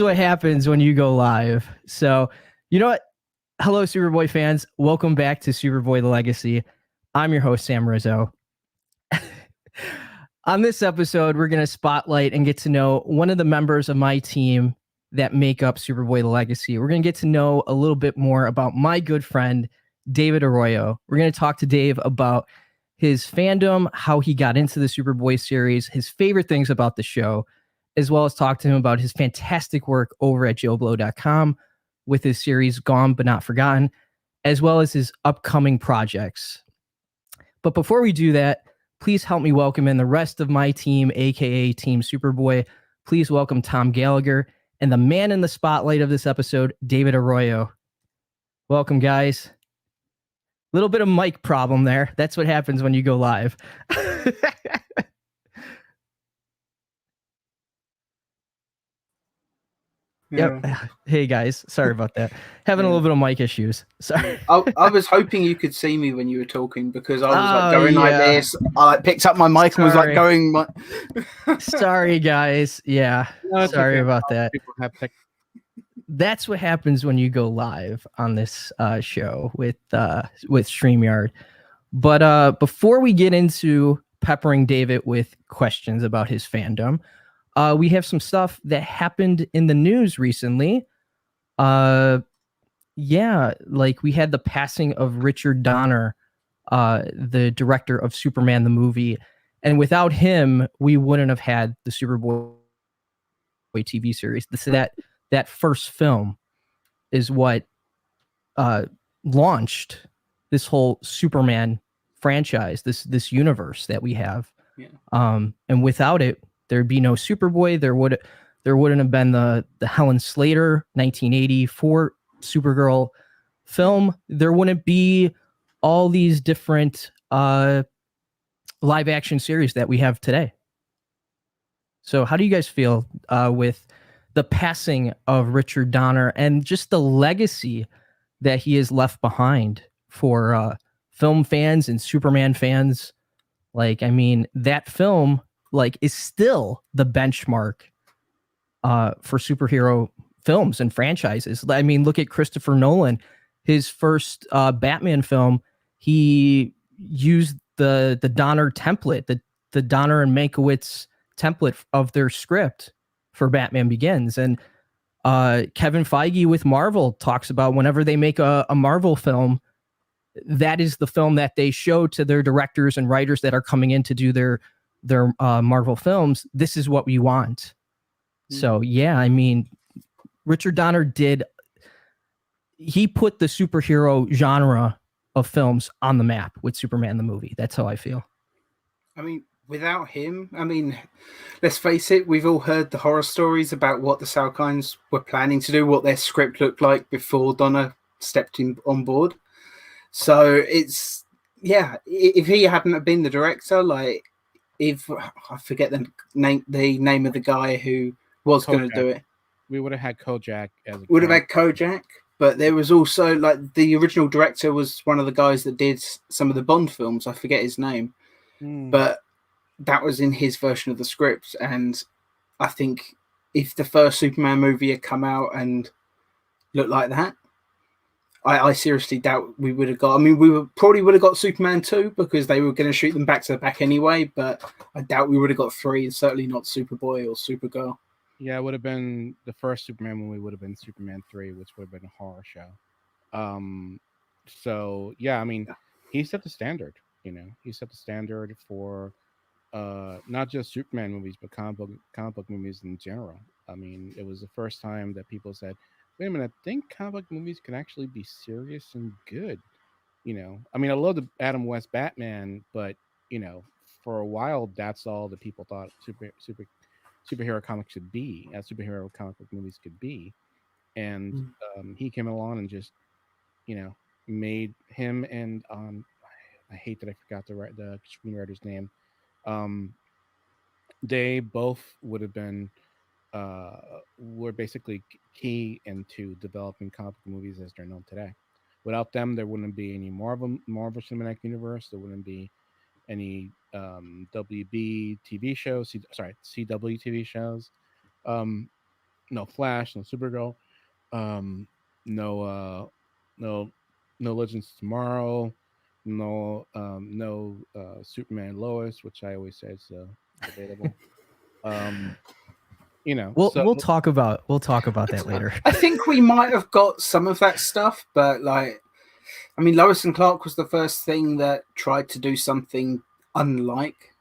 what happens when you go live. So, you know what? Hello, Superboy fans. Welcome back to Superboy The Legacy. I'm your host, Sam Rizzo. On this episode, we're going to spotlight and get to know one of the members of my team that make up Superboy The Legacy. We're going to get to know a little bit more about my good friend, David Arroyo. We're going to talk to Dave about his fandom, how he got into the Superboy series, his favorite things about the show, as well as talk to him about his fantastic work over at JoeBlow.com with his series Gone But Not Forgotten, as well as his upcoming projects. But before we do that, please help me welcome in the rest of my team, aka Team Superboy. Please welcome Tom Gallagher and the man in the spotlight of this episode, David Arroyo. Welcome, guys. Little bit of mic problem there. That's what happens when you go live. Yeah. Yep. Hey guys, sorry about that. Having a little bit of mic issues. Sorry. I was hoping you could see me when you were talking because I was like going like this. I like picked up my mic and was like going. Sorry, guys. Yeah. No, sorry okay. about that. That's what happens when you go live on this show with StreamYard. But before we get into peppering David with questions about his fandom, we have some stuff that happened in the news recently. Yeah, like we had the passing of Richard Donner, the director of Superman the movie, and without him, we wouldn't have had the Superboy TV series. That first film is what launched this whole Superman franchise, this universe that we have. Yeah. And without it, there'd be no Superboy. There wouldn't have been the Helen Slater 1984 Supergirl film. There wouldn't be all these different live action series that we have today. So how do you guys feel with the passing of Richard Donner and just the legacy that he has left behind for film fans and Superman fans? Like, I mean, that film is still the benchmark for superhero films and franchises. I mean, look at Christopher Nolan. His first Batman film, he used the Donner template, the Donner and Mankiewicz template of their script for Batman Begins. And Kevin Feige with Marvel talks about whenever they make a Marvel film, that is the film that they show to their directors and writers that are coming in to do their Marvel films. This is what we want. So, yeah, I mean, Richard Donner he put the superhero genre of films on the map with Superman the movie. That's how I feel. I mean, without him, let's face it, we've all heard the horror stories about what the Salkinds were planning to do, what their script looked like before Donner stepped on board. So it's, yeah, if he hadn't have been the director, if I forget the name of the guy who was going to do it, we would have had Kojak but there was also the original director was one of the guys that did some of the Bond films. I forget his name, but that was in his version of the script. And I think if the first Superman movie had come out and looked like that, I seriously doubt we would have got. I mean, probably would have got Superman 2 because they were going to shoot them back to back anyway. But I doubt we would have got 3, and certainly not Superboy or Supergirl. Yeah, it would have been the first Superman movie. Would have been Superman 3, which would have been a horror show. So yeah, I mean, he set the standard. He set the standard for not just Superman movies, but comic book movies in general. I mean, it was the first time that people said, wait a minute, I think comic book movies can actually be serious and good. I mean, I love the Adam West Batman, but for a while, that's all that people thought superhero comics should be, as superhero comic book movies could be. And he came along and just, made him and I hate that I forgot the screenwriter's name. They both would have been were basically key into developing comic book movies as they're known today. Without them, there wouldn't be any Marvel Cinematic Universe. There wouldn't be any WB TV shows. CW TV shows. no Flash, no Supergirl, no no Legends of Tomorrow, no Superman Lois, which I always say is debatable. Um, you know, so We'll talk about that later. I think we might have got some of that stuff, but like, I mean, Lois and Clark was the first thing that tried to do something unlike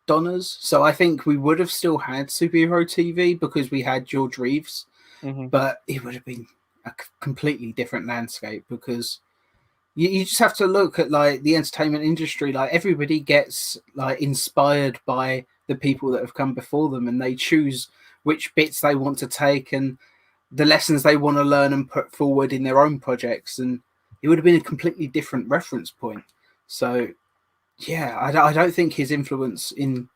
Donna's. So I think we would have still had superhero TV because we had George Reeves, but it would have been a completely different landscape because you just have to look at like the entertainment industry. Like everybody gets like inspired by the people that have come before them, and they choose which bits they want to take and the lessons they want to learn and put forward in their own projects. And it would have been a completely different reference point. So yeah, I don't think his influence in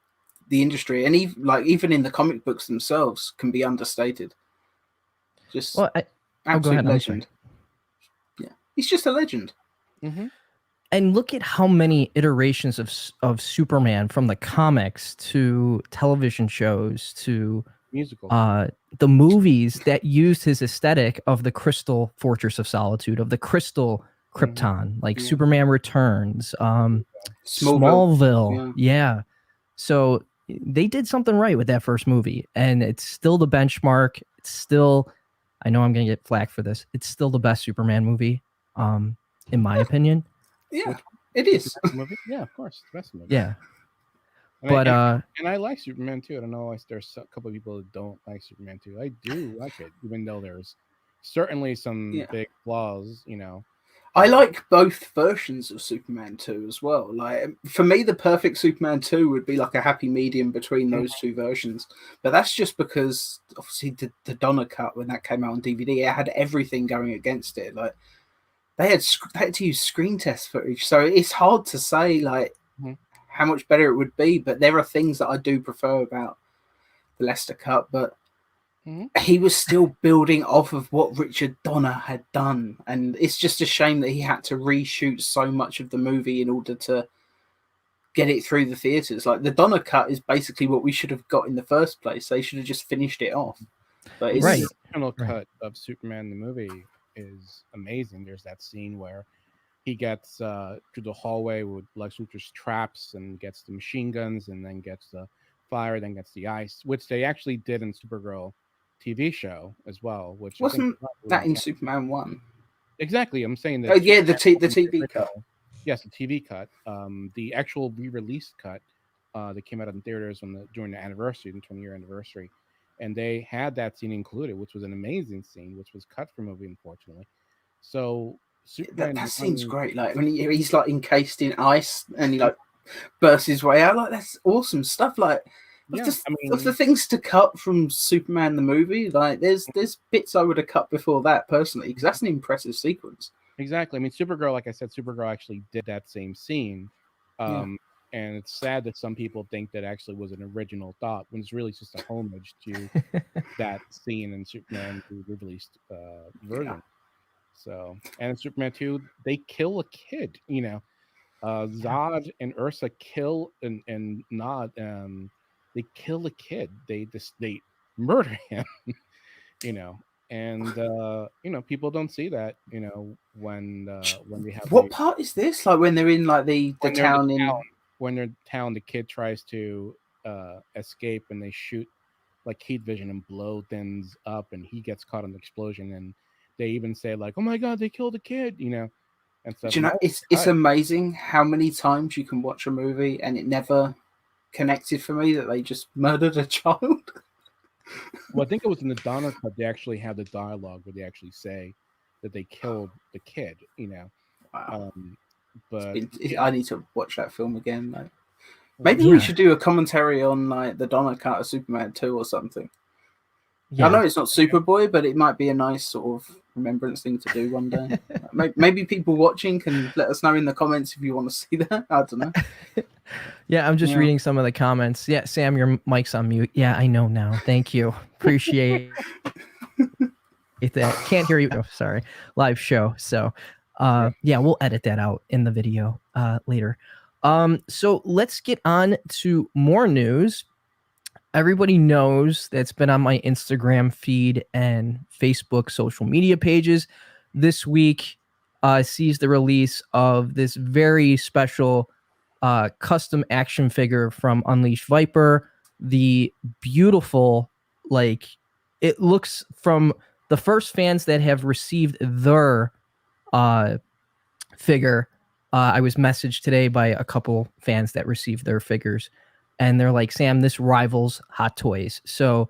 the industry and even in the comic books themselves can be understated. Just absolute legend. Yeah, he's just a legend. And look at how many iterations of Superman, from the comics to television shows to musical, the movies that used his aesthetic of the Crystal Fortress of Solitude, of the Crystal Krypton, like Superman Returns, Smallville. Yeah. So they did something right with that first movie, and it's still the benchmark. It's still, I know I'm going to get flack for this, it's still the best Superman movie, in my opinion. Yeah, it is. Movie? Yeah, of course, it's the best movie. Yeah. And I like Superman too. I don't know, there's a couple of people that don't like Superman too. I do like it, even though there's certainly some big flaws, you know. I like both versions of Superman 2 as well. Like for me, the perfect Superman 2 would be like a happy medium between those two versions. But that's just because obviously the Donna cut, when that came out on DVD, it had everything going against it. Like they had to use screen test footage, so it's hard to say like how much better it would be. But there are things that I do prefer about the Lester cut, but he was still building off of what Richard Donner had done, and it's just a shame that he had to reshoot so much of the movie in order to get it through the theaters. Like the Donner cut is basically what we should have got in the first place. They should have just finished it off. But it's the original cut of Superman the movie is amazing. There's that scene where he gets through the hallway with Lex Luthor's traps and gets the machine guns, and then gets the fire, then gets the ice, which they actually did in Supergirl TV show as well. Which wasn't that in Superman 1? Exactly, I'm saying that. Oh yeah, the TV cut. Yes, the TV cut. The actual re-released cut that came out in theaters during the anniversary, the 20-year anniversary. And they had that scene included, which was an amazing scene, which was cut from the movie, unfortunately. So Superman, that scene's great. Like when he's like encased in ice and he like bursts his way out. Like that's awesome stuff. Like of the things to cut from Superman the movie, like there's bits I would have cut before that personally, because that's an impressive sequence. Exactly. I mean, Supergirl, like I said, Supergirl actually did that same scene. And it's sad that some people think that actually was an original thought when it's really just a homage to that scene in Superman, the released version. So, and in Superman 2, they kill a kid, you know. Zod and Ursa kill and Nod, they kill a kid. They murder him, you know. And you know, people don't see that, you know, when they have what part is this? Like when they're in like the town when they're in town, the kid tries to escape and they shoot like heat vision and blow things up, and he gets caught in the explosion, and they even say like, "Oh my god, they killed a kid," you know, and stuff. Do you know, it's amazing how many times you can watch a movie and it never connected for me that they just murdered a child. Well, I think it was in the Donner cut. They actually have the dialogue where they actually say that they killed the kid, you know. Wow. But I need to watch that film again. Like, maybe we should do a commentary on like the Donner cut of Superman 2 or something. I know it's not Superboy, but it might be a nice sort of remembrance thing to do one day. Maybe people watching can let us know in the comments if you want to see that. I don't know. Yeah, I'm just reading some of the comments. Yeah, Sam, your mic's on mute. Yeah, I know now. Thank you. Appreciate that. Can't hear you. Oh, sorry. Live show. So, yeah, we'll edit that out in the video later. So let's get on to more news. everybody knows that's been on my Instagram feed and Facebook social media pages this week sees the release of this very special custom action figure from Unleashed Viper. The beautiful, like, it looks from the first fans that have received their figure. I was messaged today by a couple fans that received their figures, and they're like, Sam, this rivals Hot Toys. So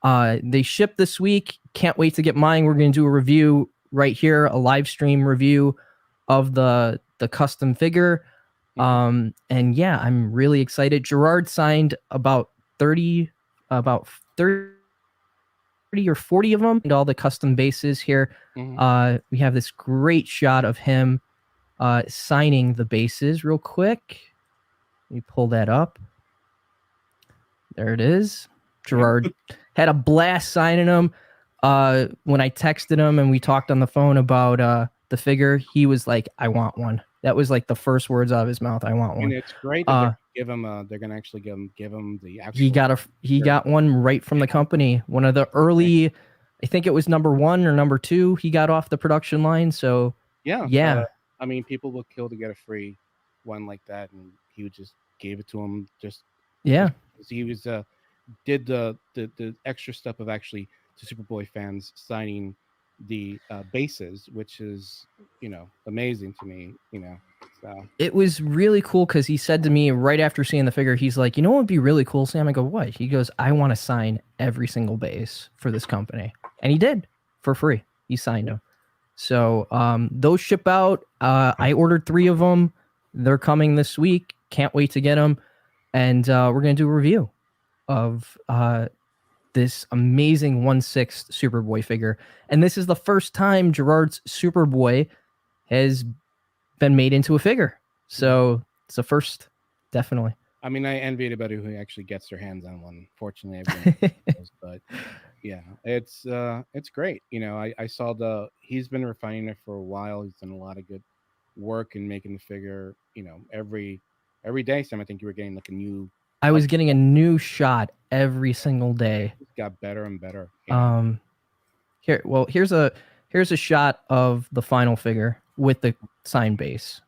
they shipped this week. Can't wait to get mine. We're going to do a review right here, a live stream review of the custom figure. And yeah, I'm really excited. Gerard signed about 30 or 40 of them and all the custom bases here. We have this great shot of him signing the bases real quick. Let me pull that up. There it is. Gerard had a blast signing them. When I texted him and we talked on the phone about the figure, he was like, I want one. That was like the first words out of his mouth. I want one. And it's great that they're going to actually give him the actual. He got one right from the company. One of the early, I think it was number 1 or number 2. He got off the production line. So yeah. I mean, people would kill to get a free one like that, and he would just gave it to him. He was did the extra step of actually to Superboy fans signing the bases, which is amazing to me. So it was really cool because he said to me right after seeing the figure, he's like, what would be really cool, Sam? I go, what? He goes, I want to sign every single base for this company, and he did for free. He signed them. So those ship out. I ordered 3 of them. They're coming this week. Can't wait to get them. And we're going to do a review of this amazing 1/6 Superboy figure. And this is the first time Gerard's Superboy has been made into a figure. So it's a first, definitely. I mean, I envy anybody who actually gets their hands on one. Fortunately, everyone knows, but yeah, it's great. I saw he's been refining it for a while. He's done a lot of good work in making the figure. Every day, Sam, I think you were getting like a new. I was getting a new shot every single day. It got better and better. Here's a shot of the final figure with the sign base.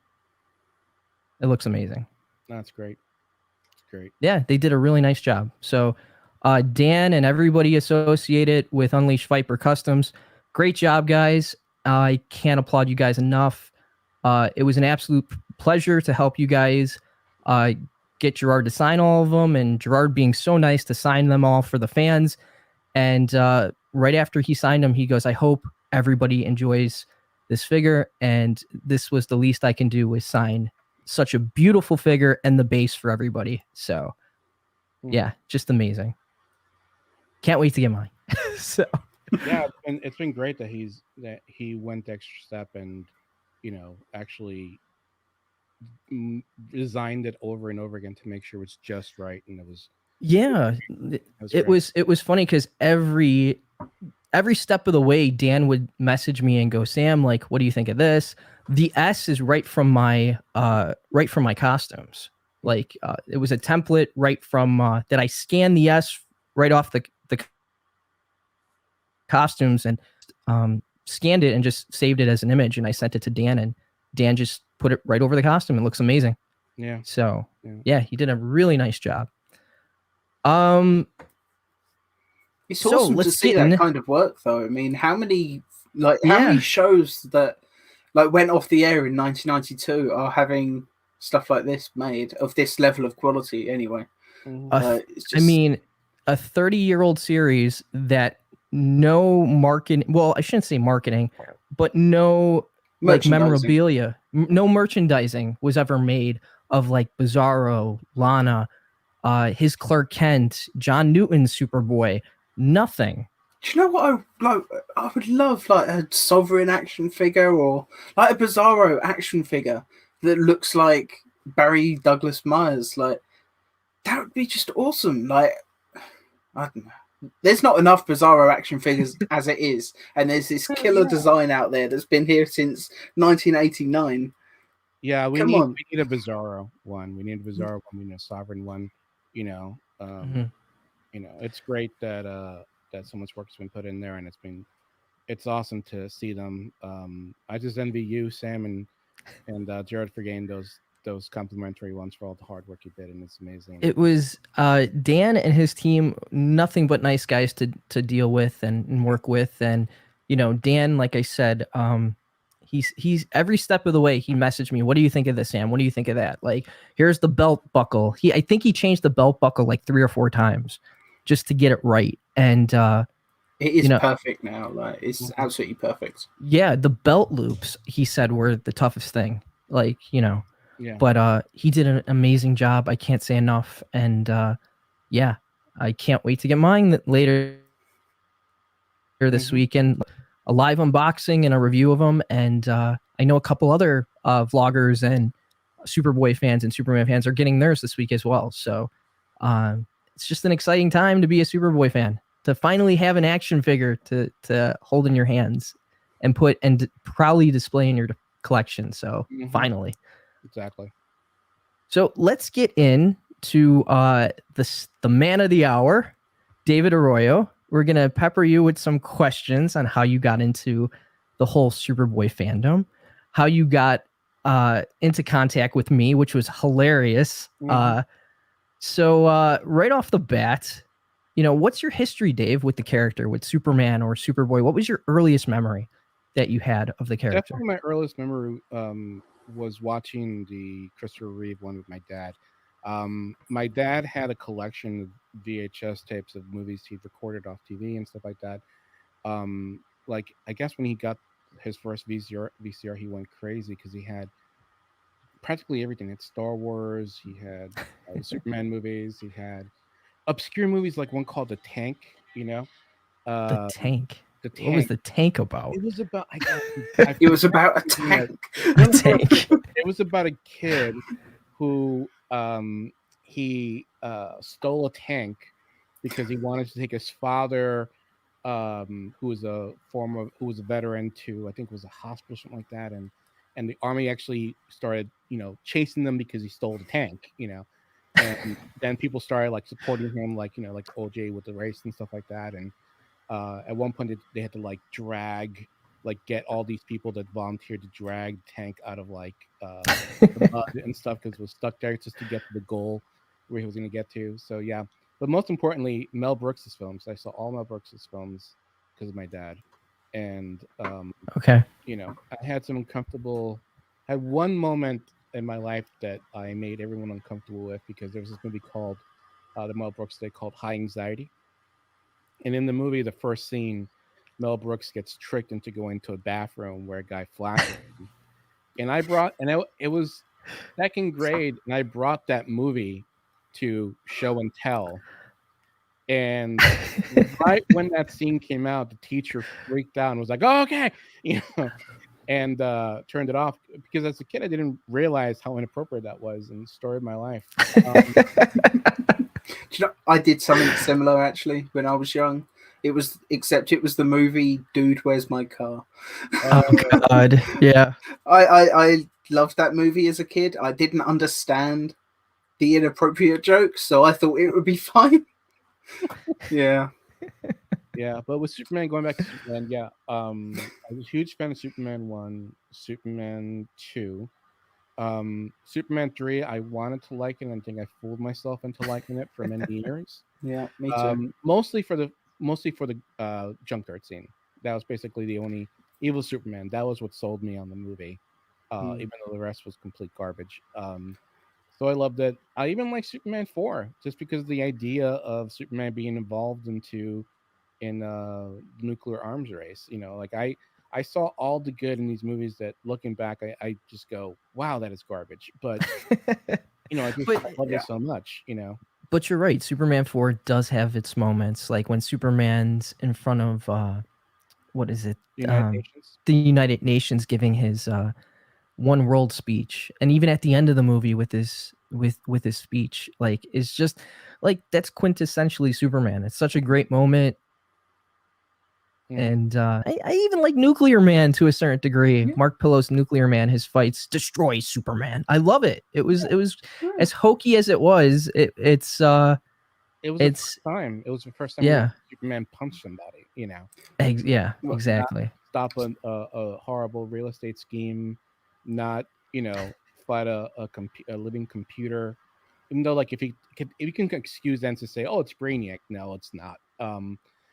It looks amazing. That's great. It's great. Yeah, they did a really nice job. So Dan and everybody associated with Unleashed Viper Customs, great job, guys. I can't applaud you guys enough. It was an absolute pleasure to help you guys get Gerard to sign all of them, and Gerard being so nice to sign them all for the fans. And right after he signed them, he goes, I hope everybody enjoys this figure. And this was the least I can do, was sign such a beautiful figure and the base for everybody. So yeah, just amazing. Can't wait to get mine. So yeah, and it's been great that he went the extra step and actually designed it over and over again to make sure it's just right. And it was funny because every step of the way Dan would message me and go, Sam, like, what do you think of this? The S is right from my costumes. Like it was a template right from that I scanned the S right off the costumes and scanned it and just saved it as an image, and I sent it to Dan, and Dan just put it right over the costume. It looks amazing. Yeah. So yeah, he did a really nice job. It's awesome to see that kind of work, though. I mean, how many shows that went off the air in 1992 are having stuff like this made of this level of quality? Anyway, I mean, a 30-year-old series that no marketing. Well, I shouldn't say marketing, but no like memorabilia, no merchandising was ever made of like Bizarro, Lana, his Clark Kent, John Newton's Superboy. Nothing. Do you know what I like? I would love like a Sovereign action figure or like a Bizarro action figure that looks like Barry Douglas Myers. Like that would be just awesome. Like I don't know. There's not enough Bizarro action figures as it is, and there's this killer design out there that's been here since 1989. Yeah, we need a Bizarro one. We need a Bizarro one. We need a Sovereign one. It's great that so much work has been put in there, and it's awesome to see them. I just envy you, Sam, and Jared for getting those complimentary ones for all the hard work you did, and it's amazing. It was Dan and his team, nothing but nice guys to deal with and work with. And Dan, like I said, he's every step of the way he messaged me, what do you think of this, Sam? What do you think of that? Like, here's the belt buckle. I think he changed the belt buckle like 3 or 4 times just to get it right. And it is perfect now. Like, it's absolutely perfect. Yeah, the belt loops, he said, were the toughest thing. Like, Yeah. But he did an amazing job. I can't say enough. And yeah, I can't wait to get mine later this weekend. A live unboxing and a review of them. And I know a couple other vloggers and Superboy fans and Superman fans are getting theirs this week as well. So it's just an exciting time to be a Superboy fan, to finally have an action figure to hold in your hands and proudly display in your collection. So finally. Exactly. So let's get into the man of the hour, David Arroyo. We're going to pepper you with some questions on how you got into the whole Superboy fandom, how you got into contact with me, which was hilarious. So right off the bat, what's your history, Dave, with the character, with Superman or Superboy? What was your earliest memory that you had of the character? Definitely my earliest memory was watching the Christopher Reeve one with my dad. My dad had a collection of VHS tapes of movies he'd recorded off TV and stuff like that. Like, I guess when he got his first VCR, he went crazy because he had practically everything. He had Star Wars, he had Superman movies, he had obscure movies like one called The Tank. The Tank. The Tank. What was the Tank about? It was about. It was about a tank. A tank. It was about a kid who he stole a tank because he wanted to take his father, who was a veteran, to, I think it was a hospital or something like that, and the army actually started chasing them because he stole the tank, and then people started like supporting him, like like OJ with the race and stuff like that. And at one point they had to get all these people that volunteered to drag the tank out of the mud and stuff, because it was stuck there just to get to the goal where he was going to get to. So yeah, but most importantly, Mel Brooks's films. I saw all Mel Brooks's films because of my dad. And okay, I had one moment in my life that I made everyone uncomfortable with, because there was this movie called the Mel Brooks day called High Anxiety. And in the movie, the first scene, Mel Brooks gets tricked into going to a bathroom where a guy flashes him. And it was second grade, and I brought that movie to show and tell. And right when that scene came out, the teacher freaked out and was like, "Oh, okay," and turned it off, because as a kid, I didn't realize how inappropriate that was in the story of my life. I did something similar actually when I was young. Except it was the movie Dude, Where's My Car? Oh God, yeah. I loved that movie as a kid. I didn't understand the inappropriate jokes, so I thought it would be fine. Yeah. Yeah, but with Superman, going back to Superman, yeah, I was a huge fan of Superman 1, Superman 2. Superman 3, I wanted to like it, and I think I fooled myself into liking it for many years. Yeah, me too. Mostly for the junkyard scene. That was basically the only evil Superman. That was what sold me on the movie, even though the rest was complete garbage. So I loved it. I even like Superman 4, just because the idea of Superman being involved in the nuclear arms race. I saw all the good in these movies that, looking back, I just go, wow, that is garbage. But I love it so much. But you're right. Superman 4 does have its moments, like when Superman's in front of what is it? The United Nations, giving his one world speech, and even at the end of the movie with his speech, like, it's just like, that's quintessentially Superman. It's such a great moment. And I even like Nuclear Man to a certain degree. Yeah. Mark Pillow's Nuclear Man, his fights destroy Superman. I love it. It was as hokey as it was. It's It was the It's first time. It was the first time yeah, Superman punched somebody. yeah, Well, exactly. Stop a horrible real estate scheme, not fight a living computer. Even though, like, if you can excuse them to say, "Oh, it's Brainiac," no, it's not.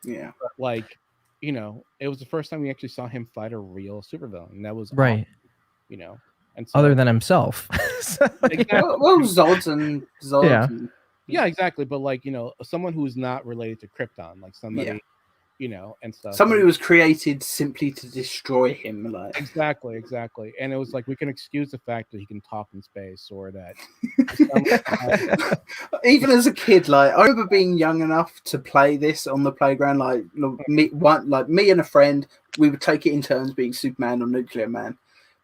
yeah. But like, it was the first time we actually saw him fight a real supervillain, and that was awesome. Right. And Other so than himself. So, exactly, Well, Zod and yeah. and yeah, exactly. But like, someone who's not related to Krypton, like yeah, somebody, and stuff. somebody And was created simply to destroy him. Like, exactly. And it was like we can excuse the fact that he can talk in space, or that someone even as a kid, like I remember being young enough to play this on the playground. Like me and a friend, we would take it in turns being Superman or Nuclear Man.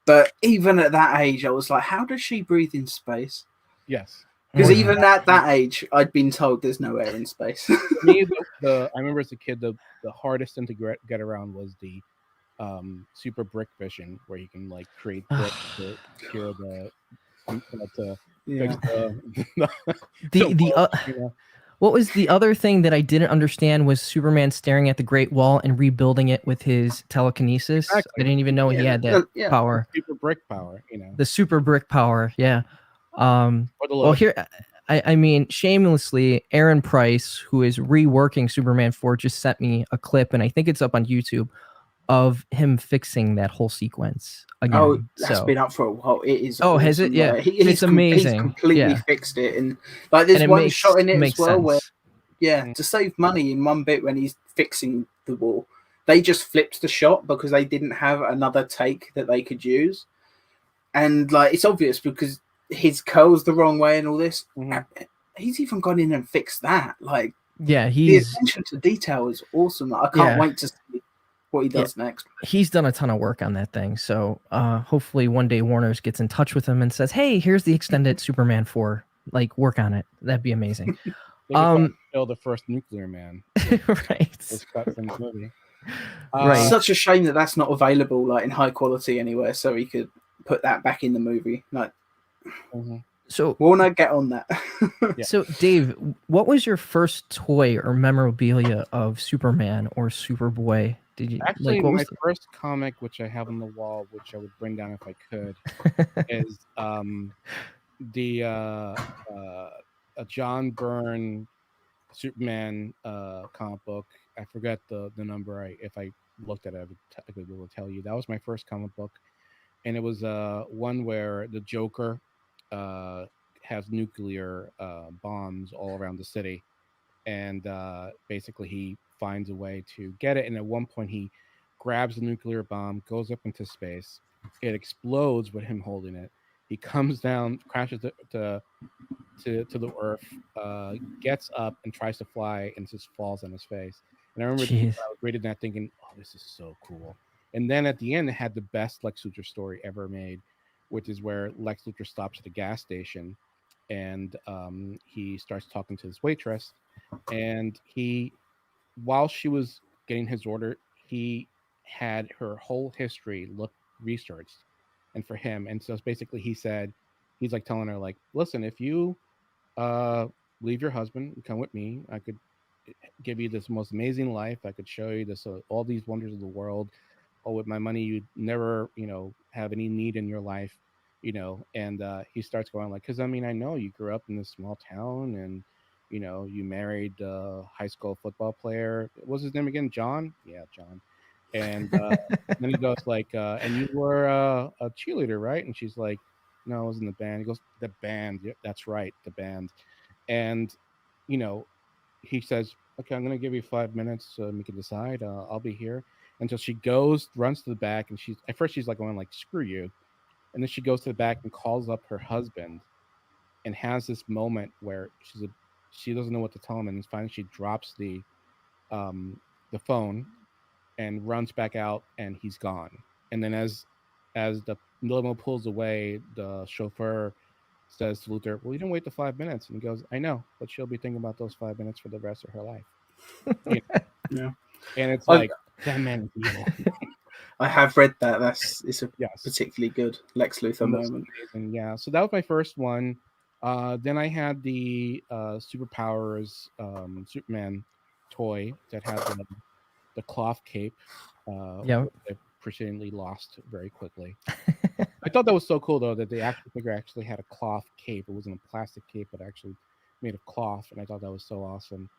But even at that age, I was like, how does she breathe in space? yes. Because Mhm. even at that age, I'd been told there's no air in space. For me, I remember as a kid, the hardest thing to get around was the super brick vision, where you can like create brick to cure to fix Yeah. The world, what was the other thing that I didn't understand was Superman staring at the Great Wall and rebuilding it with his telekinesis. Exactly. I didn't even know he had that Yeah. power. super brick power, The super brick power, yeah. or the Well, Lois. here, I mean, shamelessly, Aaron Price, who is reworking Superman 4, just sent me a clip, and I think it's up on YouTube, of him fixing that whole sequence again. Oh, that's So, been up for a while. It is. oh, awesome. has it? Yeah, Like, and it's amazing. He's completely Yeah, fixed it, and like there's and it one shot in it as makes well sense. where, yeah, to save money in one bit when he's fixing the wall, they just flipped the shot because they didn't have another take that they could use, and like it's obvious because his curl's the wrong way and all this. He's even gone in and fixed that. Like, Yeah, the he's attention to detail is awesome. I can't wait to see what he does next. he's done a ton of work on that thing. So hopefully one day Warner's gets in touch with him and says, "Hey, here's the extended Superman 4. Like, work on it." That'd be amazing. They could kill the first Nuclear Man. Right. Was cut from the movie. Right. It's such a shame that that's not available, like in high quality anywhere, so he could put that back in the movie. Like, So Warner, get on that. Yeah. So Dave, what was your first toy or memorabilia of Superman or Superboy? Did you Actually, like what my was first comic, which I have on the wall, which I would bring down if I could, is the a John Byrne Superman comic book. I forget the number. If I looked at it, I would be able to tell you. That was my first comic book, and it was one where the Joker has nuclear bombs all around the city, and basically he finds a way to get it. And at one point, he grabs the nuclear bomb, goes up into space. It explodes with him holding it. He comes down, crashes to the earth, gets up and tries to fly, and just falls on his face. And I remember I was reading that thinking, "Oh, this is so cool." And then at the end, it had the best Lex Luthor story ever made, which is where Lex Luthor stops at a gas station, and he starts talking to this waitress, and while she was getting his order, he had her whole history researched, and for him, and so basically he's like telling her, like, listen, if you leave your husband and come with me, I could give you this most amazing life. I could show you this all these wonders of the world. Oh, with my money, you'd never have any need in your life, and he starts going like, because I mean, I know you grew up in this small town, and you married a high school football player. What was his name again? John? Yeah, John. And then he goes like, and you were a cheerleader, right? And she's like, no, I was in the band. He goes, the band. Yep, that's right, the band. And he says, okay, I'm going to give you 5 minutes so you can decide. I'll be here. Until she runs to the back, and at first she's like going like, screw you. And then she goes to the back and calls up her husband, and has this moment where she doesn't know what to tell him, and finally she drops the phone and runs back out, and he's gone. And then as the limo pulls away, the chauffeur says to Luthor, well, you didn't wait the 5 minutes. And he goes, I know, but she'll be thinking about those 5 minutes for the rest of her life. Yeah. And it's like, that man is evil. I have read that. It's a Yes. particularly good Lex Luthor moment. Amazing. Yeah. So that was my first one. Then I had the Superpowers Superman toy that had the cloth cape, Yeah. which I presciently lost very quickly. I thought that was so cool though that the action figure actually had a cloth cape. It wasn't a plastic cape, but actually made of cloth, and I thought that was so awesome.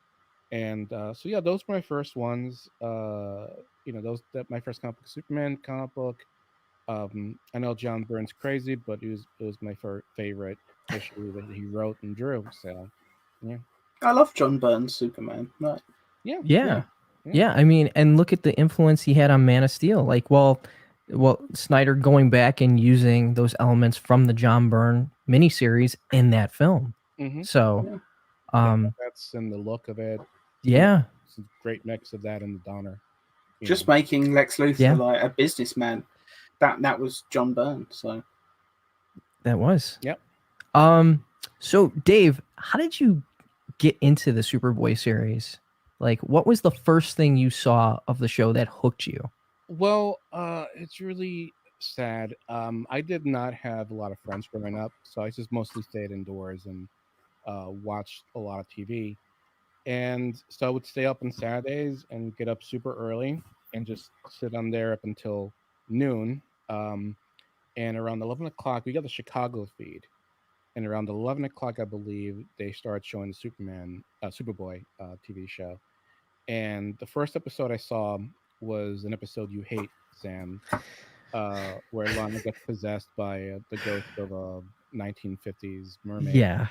And so yeah, those were my first ones. Those that my first comic book, Superman comic book. I know John Byrne's crazy, but it was my favorite issue that he wrote and drew. So yeah, I love John Byrne's Superman. Like, yeah, Yeah. yeah. Yeah. I mean, and look at the influence he had on Man of Steel. Like, well, Snyder going back and using those elements from the John Byrne miniseries in that film. Mm-hmm. So, yeah. That's in the look of it. yeah. It's a great mix of that and the Donner. Just making Lex Luthor Yeah. like a businessman. That was John Byrne. So That was. Yep. So Dave, how did you get into the Superboy series? Like, what was the first thing you saw of the show that hooked you? Well, it's really sad. I did not have a lot of friends growing up, so I just mostly stayed indoors and watched a lot of TV. And so I would stay up on Saturdays and get up super early and just sit on there up until noon. And around 11 o'clock, we got the Chicago feed. And around 11 o'clock, I believe, they started showing the Superboy TV show. And the first episode I saw was an episode you hate, Sam, where Lana gets possessed by the ghost of a 1950s mermaid. Yeah.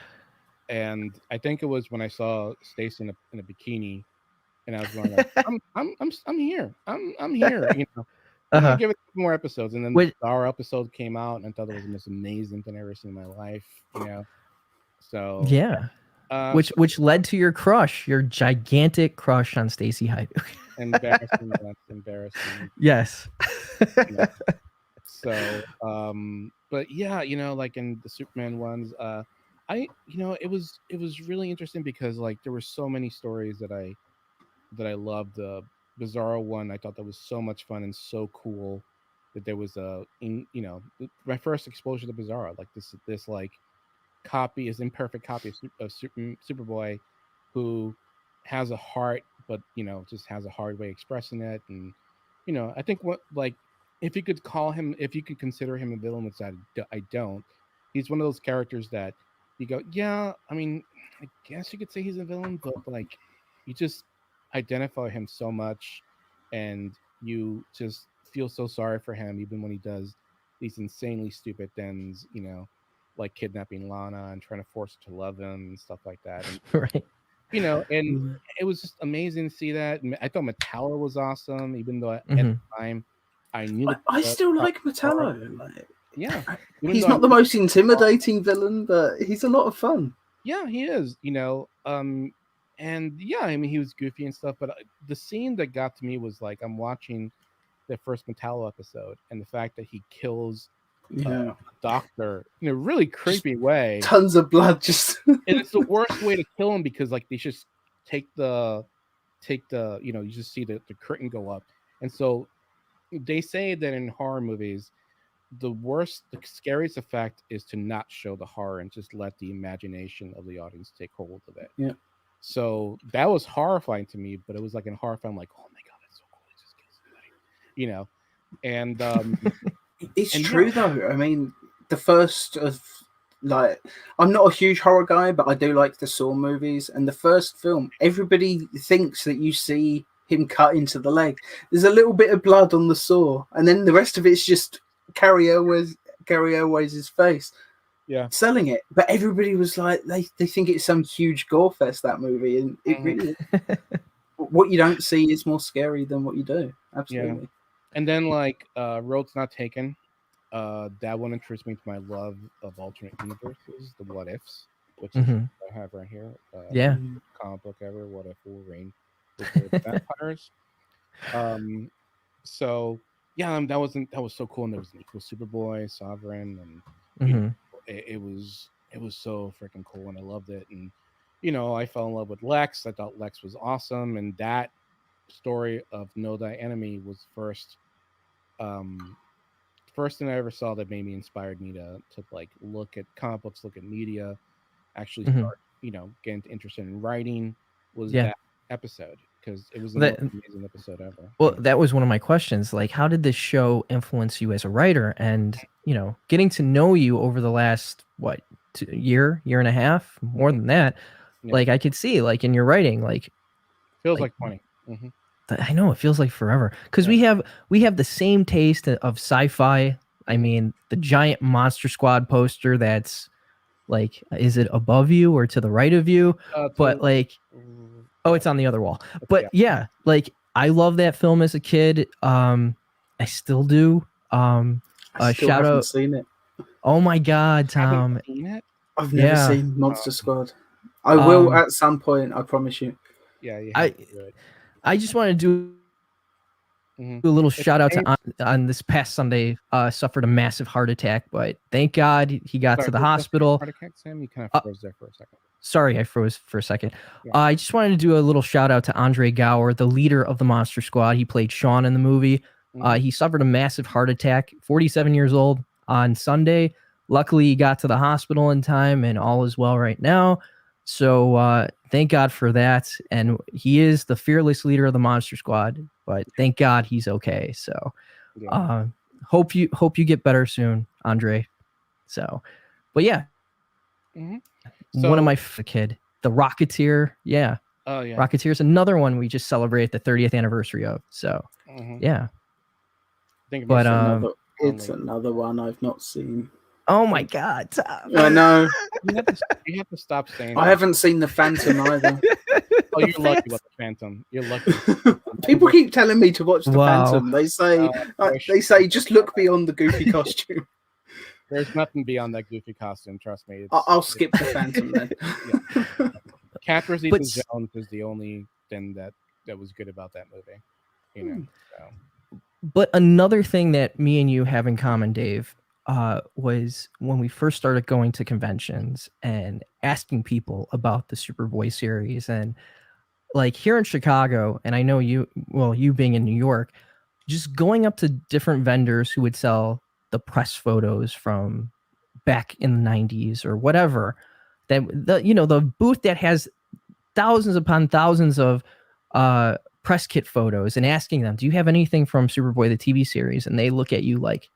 And I think it was when I saw Stacy in a bikini, and I was going like, I'm here, I'm here, I'm gonna Uh-huh. give it more episodes. And then Which, our episode came out, and I thought it was the most amazing thing I've ever seen in my life. So yeah. Which led to your crush, your gigantic crush on Stacy Hyde. embarrassing, that's embarrassing. Yes. So, but yeah, like in the Superman ones, it was really interesting because like there were so many stories that I loved. The Bizarro one, I thought that was so much fun and so cool that there was my first exposure to Bizarro, like this like copy is imperfect copy of Superboy, who has a heart, but just has a hard way expressing it. And I think what like if you could consider him a villain, which I don't. He's one of those characters that you go, yeah, I mean, I guess you could say he's a villain, but like you just identify him so much, and you just feel so sorry for him, even when he does these insanely stupid things, like kidnapping Lana and trying to force her to love him and stuff like that. And Right. and it was just amazing to see that. I thought Metallo was awesome, even though at Mhm. the time I knew I still like Metallo. Like, yeah, he's not the most intimidating villain, but he's a lot of fun. Yeah, he is. And yeah, I mean he was goofy and stuff. But the scene that got to me was like I'm watching the first Metallo episode, and the fact that he kills Yeah, doctor in a really creepy way. tons of blood. Just And it's the worst way to kill him because like they just take the you just see the curtain go up. And so they say that in horror movies the scariest effect is to not show the horror and just let the imagination of the audience take hold of it. Yeah. So that was horrifying to me, but it was like in horrifying, like, oh my god, that's so cool, he just kills somebody. And it's and true though. I mean, the first of like, I'm not a huge horror guy, but I do like the Saw movies. And the first film, everybody thinks that you see him cut into the leg. There's a little bit of blood on the saw, and then the rest of it's just Carrie Elwes' face. Yeah, selling it. But everybody was like, they think it's some huge gore fest, that movie, and it really what you don't see is more scary than what you do. Absolutely. Yeah. And then like Road's Not Taken. That one introduced me to my love of alternate universes, the what ifs, which is Mhm. what I have right here. Yeah. Comic book ever, what if Wolverine was with vampires. So yeah, that was so cool. And there was an equal Superboy, Sovereign, and Mhm. it was so freaking cool, and I loved it. And I fell in love with Lex. I thought Lex was awesome, and that story of Know Thy Enemy was first thing I ever saw that made me inspired me to like look at comic books, look at media, actually Mhm. start, getting interested in writing was Yeah. that episode, because it was the That, most amazing episode ever. well, that was one of my questions. Like, how did this show influence you as a writer? And, getting to know you over the last, year and a half, more than that, Yeah. like I could see, like in your writing, Feels like like 20. Mm-hmm. I know it feels like forever because Yeah. we have the same taste of sci-fi. I Mhm. mean, the giant Monster Squad poster that's like, is it above you or to the right of you? But like, oh, it's on the other wall. But yeah, like I love that film as a kid. I still do. I still Shout haven't out. seen it. Oh my God, Tom. Haven't seen it? I've never Yeah. seen Monster Squad. I will at some point, I promise you. Yeah, you have to do it. I just want to do Mhm. a little It's shout out to amazing. on this past Sunday. Suffered a massive heart attack, but thank God he got Sorry, to the who suffered a hospital. heart attack, Sam? You kind of froze there for a second. Sorry, I froze for a second. Yeah. I just wanted to do a little shout out to Andre Gower, the leader of the Monster Squad. He played Sean in the movie. He suffered a massive heart attack, 47 years old on Sunday. Luckily, he got to the hospital in time and all is well right now. So thank God for that. And he is the fearless leader of the Monster Squad, but thank God he's okay. So Yeah. hope you get better soon, Andre. So, but yeah, Mhm. one of So, my kid, the Rocketeer. Yeah. oh yeah. Rocketeer's another one we just celebrated the 30th anniversary of. So yeah. Think But it's another one I've not seen. oh my God, Tom. I know. You have to stop saying I that. haven't seen the Phantom either. Oh, you're lucky about the Phantom. You're lucky. People keep telling me to watch the Wow. Phantom. They say just look beyond the goofy costume. There's nothing beyond that goofy costume. Trust me. I'll skip the Phantom then. Yeah. Catherine Zeta-Jones is the only thing that was good about that movie. So. But another thing that me and you have in common, Dave, was when we first started going to conventions and asking people about the Superboy series. And like here in Chicago, and I know you being in New York, just going up to different vendors who would sell the press photos from back in the 90s or whatever, that the booth that has thousands upon thousands of press kit photos, and asking them, do you have anything from Superboy the TV series? And they look at you like,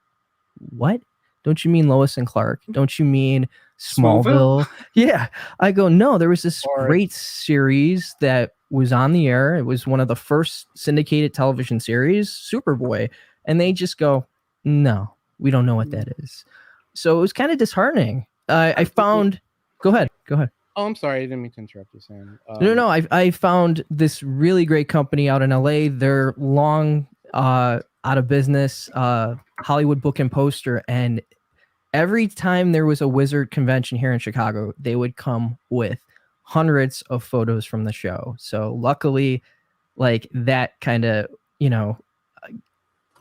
what? Don't you mean Lois and Clark? Don't you mean Smallville? Yeah. I go, no, there was this great series that was on the air. It was one of the first syndicated television series, Superboy. And they just go, no, we don't know what that is. So it was kind of disheartening. I found, go ahead. Oh, I'm sorry. I didn't mean to interrupt you, Sam. No. I found this really great company out in LA. They're long out of business, Hollywood Book and Poster. And every time there was a Wizard convention here in Chicago, they would come with hundreds of photos from the show. So luckily, like that kind of,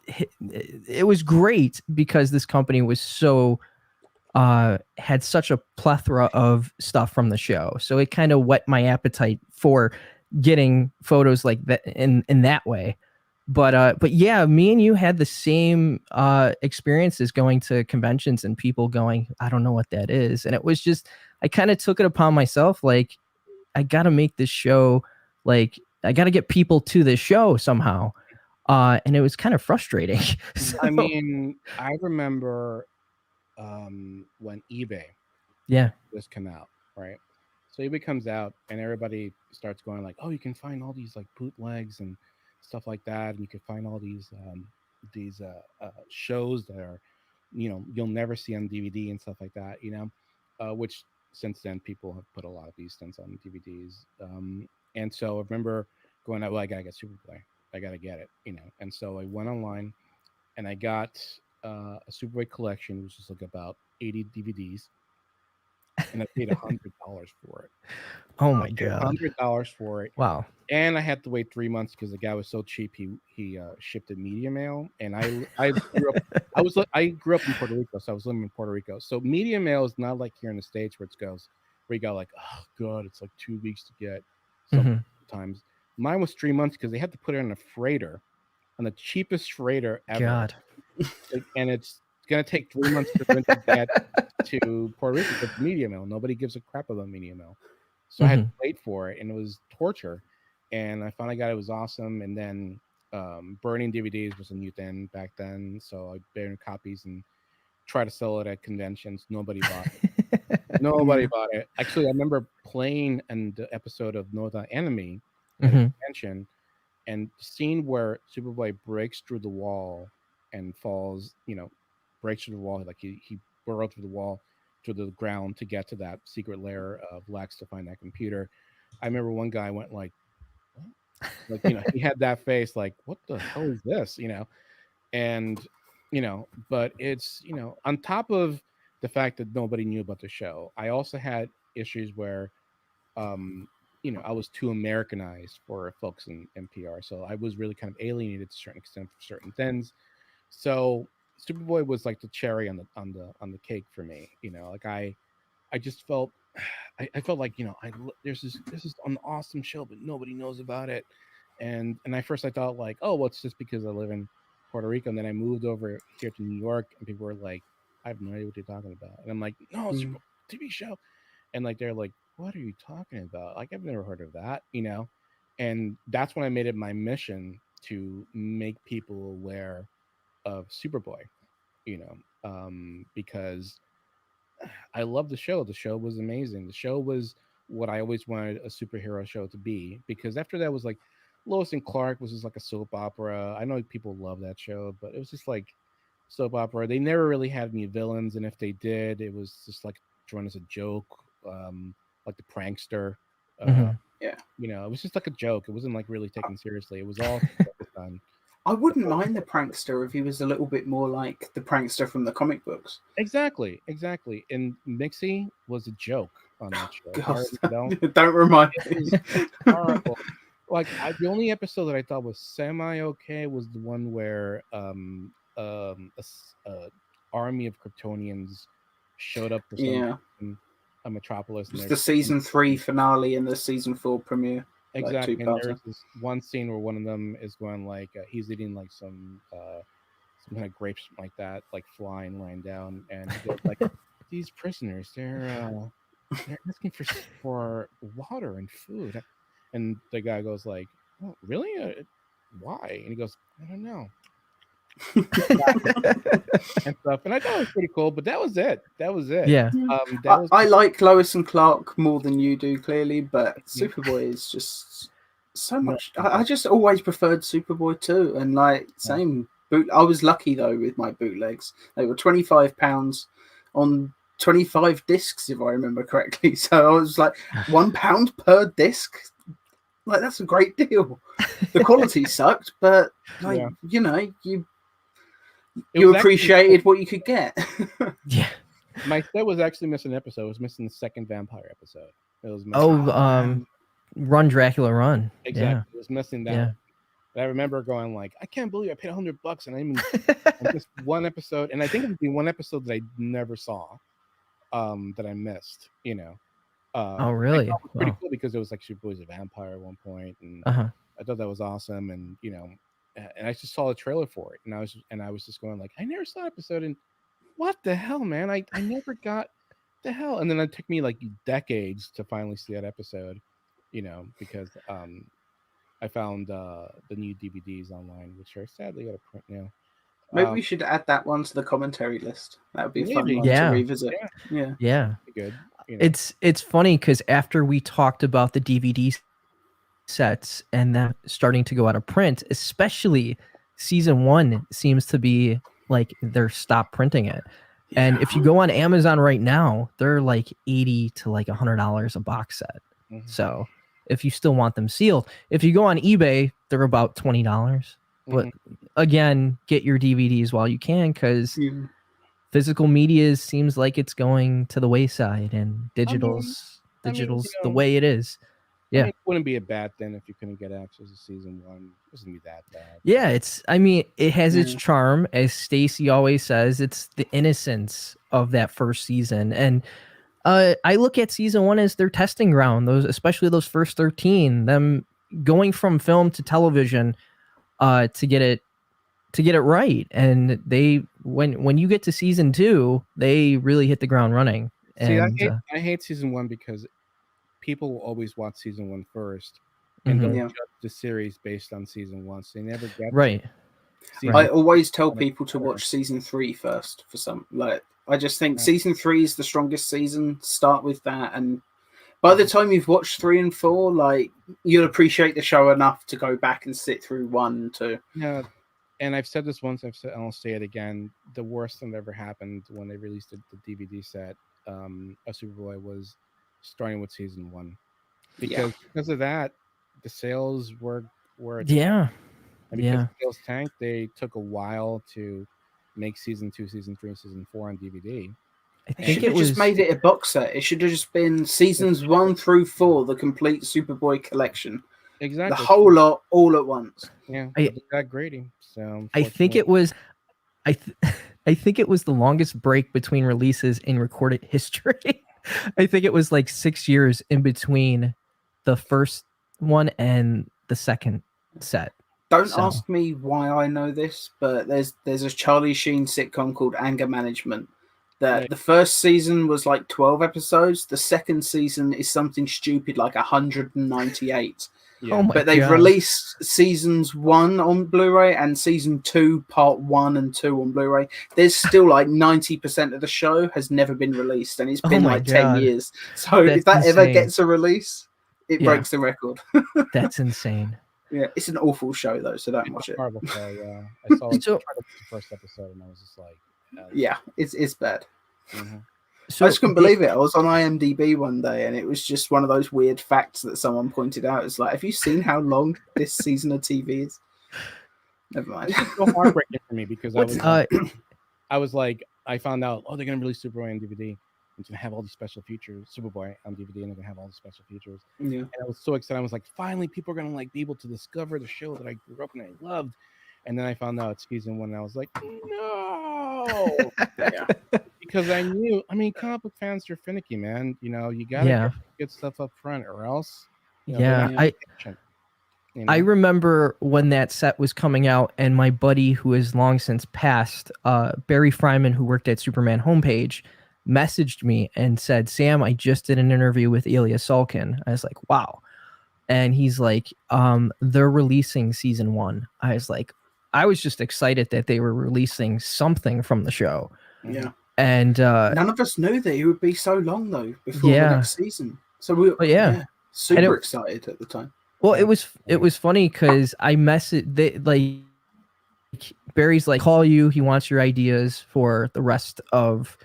it was great because this company was so had such a plethora of stuff from the show. So it kind of whet my appetite for getting photos like that in that way. But yeah, me and you had the same experiences going to conventions and people going, I don't know what that is. And it was just, I kind of took it upon myself. Like, I got to make this show, like, I got to get people to this show somehow. And it was kind of frustrating. So, I mean, I remember when eBay just came out, right? So eBay comes out and everybody starts going like, oh, you can find all these like bootlegs and stuff like that, and you can find all these shows that are, you'll never see on DVD and stuff like that, which since then people have put a lot of these things on DVDs, and so I remember going out, well, I gotta get Superboy, I gotta get it, and so I went online and I got a Superboy collection, which was like about 80 DVDs, and I paid $100 for it. Oh my God, $100 for it. Wow. And I had to wait 3 months because the guy was so cheap. He shipped it media mail, and I grew up. I grew up in Puerto Rico, so I was living in Puerto Rico. So media mail is not like here in the States where where you got like, oh God, it's like 2 weeks to get. Sometimes mine was 3 months because they had to put it on a freighter, on the cheapest freighter ever. God. And it's It's gonna take 3 months for them to get to Puerto Rico with media mail. Nobody gives a crap about media mail, so I had to wait for it, and it was torture. And I finally got it. It was awesome. And then burning DVDs was a new thing back then, so I burned copies and try to sell it at conventions. Nobody bought it. Nobody bought it. Actually, I remember playing an episode of Northern Enemy at a convention, and the scene where Superboy breaks through the wall and falls, breaks through the wall, like he burrowed through the wall to the ground to get to that secret lair of Lex to find that computer. I remember one guy went like, what? Like, he had that face like, what the hell is this? And but it's on top of the fact that nobody knew about the show, I also had issues where I was too Americanized for folks in NPR, so I was really kind of alienated to a certain extent for certain things. So Superboy was like the cherry on the cake for me. Like I just felt I felt like there's this an awesome show, but nobody knows about it. And at first I thought like, oh, well, it's just because I live in Puerto Rico, and then I moved over here to New York, and people were like, I have no idea what you're talking about. And I'm like, no, it's a TV show. And like they're like, what are you talking about? Like, I've never heard of that, And that's when I made it my mission to make people aware of Superboy, because I love the show. The show was amazing. The show was what I always wanted a superhero show to be, because after that was like Lois and Clark was just like a soap opera. I know people love that show, but it was just like soap opera. They never really had any villains, and if they did, it was just like drawn as a joke, like the prankster. Yeah, it was just like a joke. It wasn't like really taken seriously. It was all done. I wouldn't mind the prankster if he was a little bit more like the prankster from the comic books. Exactly. And Mixie was a joke on that show. Don't remind me. Horrible. Like the only episode that I thought was semi okay was the one where a army of Kryptonians showed up for some a Metropolis. It was the season 3 finale and the season 4 premiere. Exactly. And there's this one scene where one of them is going like he's eating like some kind of grapes like that, like flying lying down, and he goes like, these prisoners, they're asking for water and food. And the guy goes like, oh, really? Why? And he goes, I don't know. And stuff. And I thought it was pretty cool, but that was it. Yeah. I like Lois and Clark more than you do, clearly, but Superboy is just so much. I just always preferred Superboy too. And like, same boot. I was lucky though with my bootlegs. They were £25 on 25 discs, if I remember correctly. So I was like, £1 per disc. Like, that's a great deal. The quality sucked, but like you appreciated what you could get. Yeah. My set was actually missing an episode. It was missing the second vampire episode. It was missing Run Dracula Run. Exactly. Yeah. It was missing that. Yeah. And I remember going like, I can't believe I paid $100 and I even missed one episode. And I think it would be one episode that I never saw, that I missed. Oh, really? It was pretty cool because it was like Superboy's a vampire at one point, and I thought that was awesome. And and I just saw a trailer for it, and I was just going like, I never saw an episode, and what the hell, man? I never got the hell. And then it took me like decades to finally see that episode, because I found the new DVDs online, which are sadly out of print now. Maybe we should add that one to the commentary list. That would be a fun one to revisit. Yeah. Good. It's funny because after we talked about the DVD sets and that starting to go out of print, especially season 1 seems to be like they're stopped printing it. And if you go on Amazon right now, they're like $80 to like $100 a box set. So if you still want them sealed, if you go on eBay, they're about $20. But again, get your DVDs while you can, because physical media seems like it's going to the wayside, and digital's the way it is. Yeah, it wouldn't be a bad thing if you couldn't get access to season 1. It doesn't be that bad. Yeah, it has its charm, as Stacy always says. It's the innocence of that first season, and I look at season 1 as their testing ground. Especially those first 13, them going from film to television, to get it right, and they when you get to season 2, they really hit the ground running. See, And I hate season 1 because people will always watch season 1 first and Mhm. don't Yeah. judge the series based on season 1, so they never get right. to season I always tell one. people to watch season 3 first for some. Like, I just think Yeah. season 3 is the strongest season. Start with that, and by the time you've watched 3 and 4, like, you'll appreciate the show enough to go back and sit through 1 and 2. Yeah, and I've said this once, I'll say it again. The worst thing that ever happened when they released the DVD set, a Superboy, was starting with season 1, because of that, the sales were a tank. Yeah. And because Yeah. the sales tanked, they took a while to make season 2, season 3, season 4 on DVD. I They think should it have just was made it a box set. It should have just been seasons 1 through 4, the complete Superboy collection. Exactly. The whole lot, all at once. Yeah, I- but they got greedy. So I think it was I I think it was the longest break between releases in recorded history. I think it was like 6 years in between the first one and the second set. Don't So- ask me why I know this, but there's a Charlie Sheen sitcom called Anger Management. That Right. the first season was like 12 episodes. The second season is something stupid like 198. Yeah. Oh my But they've God. released seasons 1 on Blu-ray and season 2, part 1 and 2 on Blu-ray. There's still like 90% of the show has never been released, and it's Oh been my like 10 God. yew So That's if that ever insane. gets a release, it Yeah. breaks the record. That's insane. Yeah, it's an awful show though, so don't watch It's a it. horrible show. Yeah, I saw So- the first episode and I was just like, Yeah, it's bad. mhm. So I just couldn't believe it. I was on IMDb one day, and it was just one of those weird facts that someone pointed out. It's like, have you seen how long this season of TV is? Never mind. It's just so heartbreaking for me because What's- I was like, I found out, oh, they're gonna release Superboy on DVD. It's gonna have all these special features, Superboy on DVD, and they're gonna have all the special features. Yeah. And I was so excited. I was like, finally, people are gonna like be able to discover the show that I grew up and I loved. And then I found out it's season 1, and I was like, no, Yeah. because I knew. I mean, comic book fans are finicky, man. You know, you gotta Yeah. get stuff up front, or else. You know, Yeah, they're not patient, you know? I remember when that set was coming out, and my buddy, who has long since passed, Barry Fryman, who worked at Superman homepage, messaged me and said, "Sam, I just did an interview with Ilya Salkin." I was like, "Wow," and he's like, "They're releasing season 1." I was like, I was just excited that they were releasing something from the show, Yeah. and None of us knew that it would be so long though before Yeah. the next season. So we were yeah. super excited at the time. Well, it was funny because I messaged like Barry's like, call you. He wants your ideas for the rest of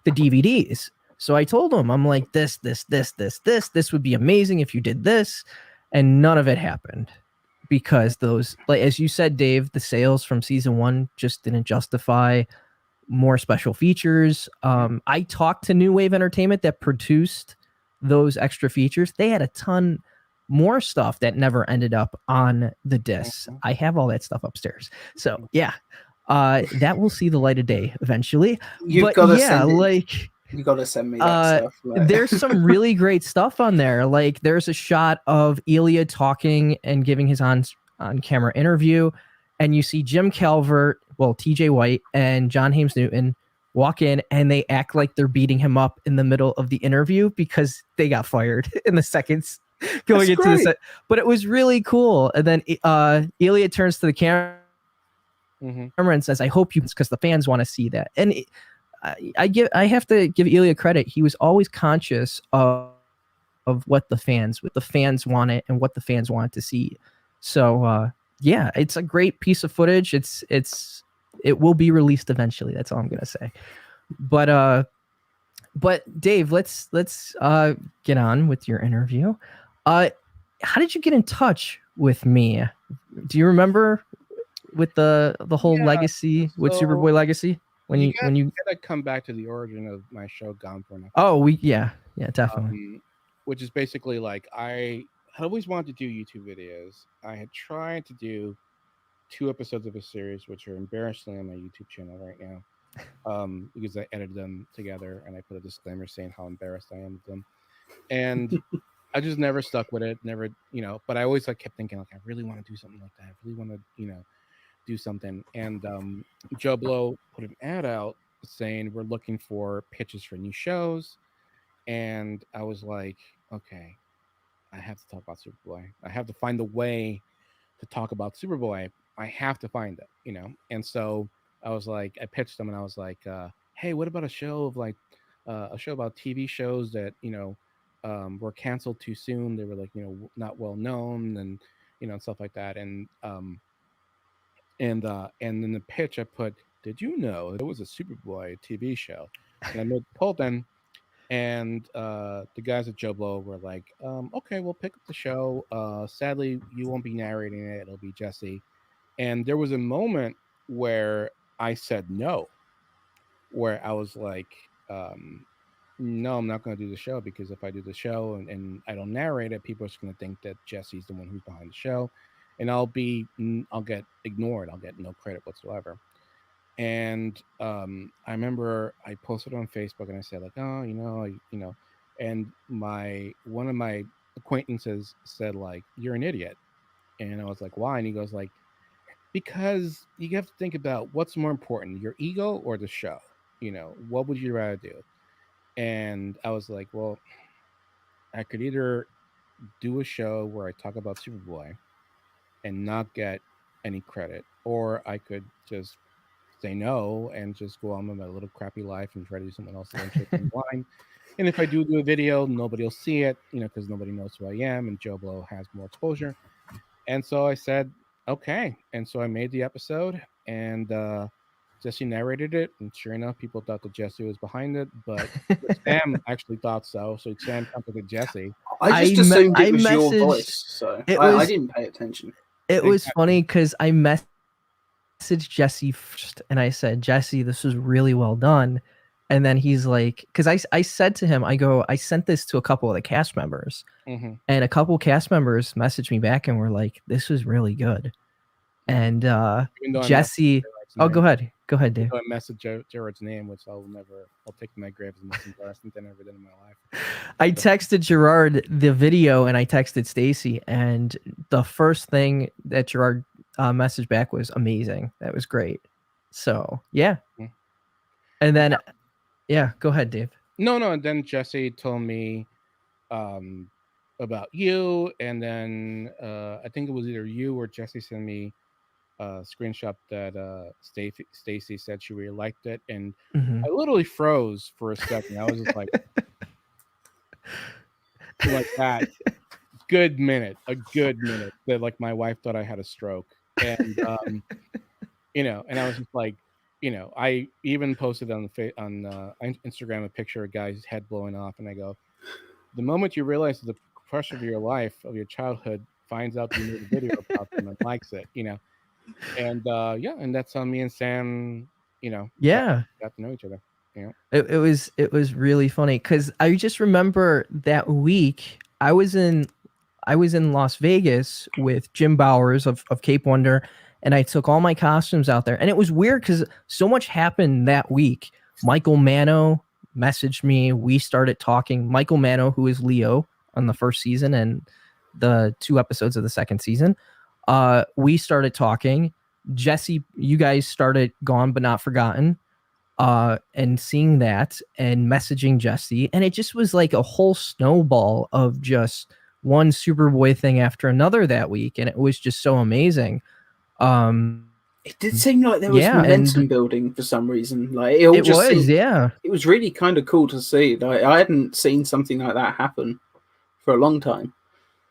the DVDs. So I told him, I'm like, this would be amazing if you did this, and none of it happened because those, like as you said, Dave, the sales from season 1 just didn't justify more special features. I talked to New Wave Entertainment that produced those extra features. They had a ton more stuff that never ended up on the discs. I have all that stuff upstairs. So yeah, that will see the light of day eventually. You've But got to yeah, send it. like You got to send me that stuff. Like. there's some really great stuff on there. Like there's a shot of Ilya talking and giving his on camera interview, and you see Jim Calvert, well, TJ White and John Hames Newton walk in, and they act like they're beating him up in the middle of the interview because they got fired in the seconds going That's into great. the set. But it was really cool. And then Ilya turns to the camera and says, "I hope you," because the fans want to see that. And I have to give Ilya credit. He was always conscious of what the fans wanted and what the fans wanted to see. So yeah, it's a great piece of footage. It will be released eventually. That's all I'm gonna say. But Dave, let's get on with your interview. How did you get in touch with me? Do you remember with the whole legacy with so Superboy Legacy when you gotta come back to the origin of my show, Gone for Enough. Oh, yeah, definitely. Which is basically like I had always wanted to do YouTube videos. I had tried to do 2 episodes of a series, which are embarrassingly on my YouTube channel right now, because I edited them together and I put a disclaimer saying how embarrassed I am with them, and I just never stuck with it. Never, but I always kept thinking I really want to do something like that. I really want to, do something, and Joe Blow put an ad out saying we're looking for pitches for new shows, and I was like, okay, I have to talk about Superboy. I have to find a way to talk about Superboy. I have to find it, And so I was like, I pitched them, and I was like, hey, what about a show of like a show about TV shows that were canceled too soon? They were like not well known, and and stuff like that. And in the pitch I put, did you know there was a Superboy TV show? And I told them, and the guys at Joe Blow were like, okay, we'll pick up the show. Sadly, you won't be narrating it. It'll be Jesse. And there was a moment where I said no, where I was like, no, I'm not going to do the show, because if I do the show and I don't narrate it, people are just going to think that Jesse's the one who's behind the show, and I'll get ignored. I'll get no credit whatsoever. And I remember I posted on Facebook and I said like, oh, and one of my acquaintances said like, you're an idiot. And I was like, why? And he goes like, because you have to think about what's more important, your ego or the show. What would you rather do? And I was like, well, I could either do a show where I talk about Superboy and not get any credit, or I could just say no and just go on with my little crappy life and try to do something else online. And if I do a video, nobody will see it, because nobody knows who I am, and Joe Blow has more exposure. And so I said, okay. And so I made the episode, and Jesse narrated it, and sure enough, people thought that Jesse was behind it, but Sam actually thought so. So Sam contacted Jesse. I just assumed it was your voice, so I didn't pay attention. It was funny because I messaged Jesse first, and I said, Jesse, this was really well done. And then he's like, because I said to him, I sent this to a couple of the cast members, and a couple of cast members messaged me back and were like, this was really good. And Jesse, go ahead, Dave. I messaged Gerard's name, which I'll take to my grave as the most embarrassing thing I ever did in my life. I texted Gerard the video, and I texted Stacy, and the first thing that Gerard messaged back was amazing. That was great. So yeah. And then go ahead, Dave. No, and then Jesse told me about you, and then I think it was either you or Jesse sent me a screenshot that Stacy said she really liked it, and I literally froze for a second. I was just like that. A good minute that like my wife thought I had a stroke, and and I was just like, I even posted on Instagram a picture of a guy's head blowing off, and I go, the moment you realize that the crush of your life, of your childhood, finds out you made a video about them and likes it, and and that's how me and Sam, got to know each other. It was really funny because I just remember that week I was in Las Vegas with Jim Bowers of Cape Wonder, and I took all my costumes out there, and it was weird because so much happened that week. Michael Mano messaged me. We started talking. Michael Mano, who is Leo on the first season and the 2 episodes of the second season. We started talking. Jesse, you guys started Gone But Not Forgotten, and seeing that and messaging Jesse, and it just was like a whole snowball of just one Superboy thing after another that week, and it was just so amazing. It did seem like there was momentum building for some reason. Like it was really kind of cool to see. Like I hadn't seen something like that happen for a long time.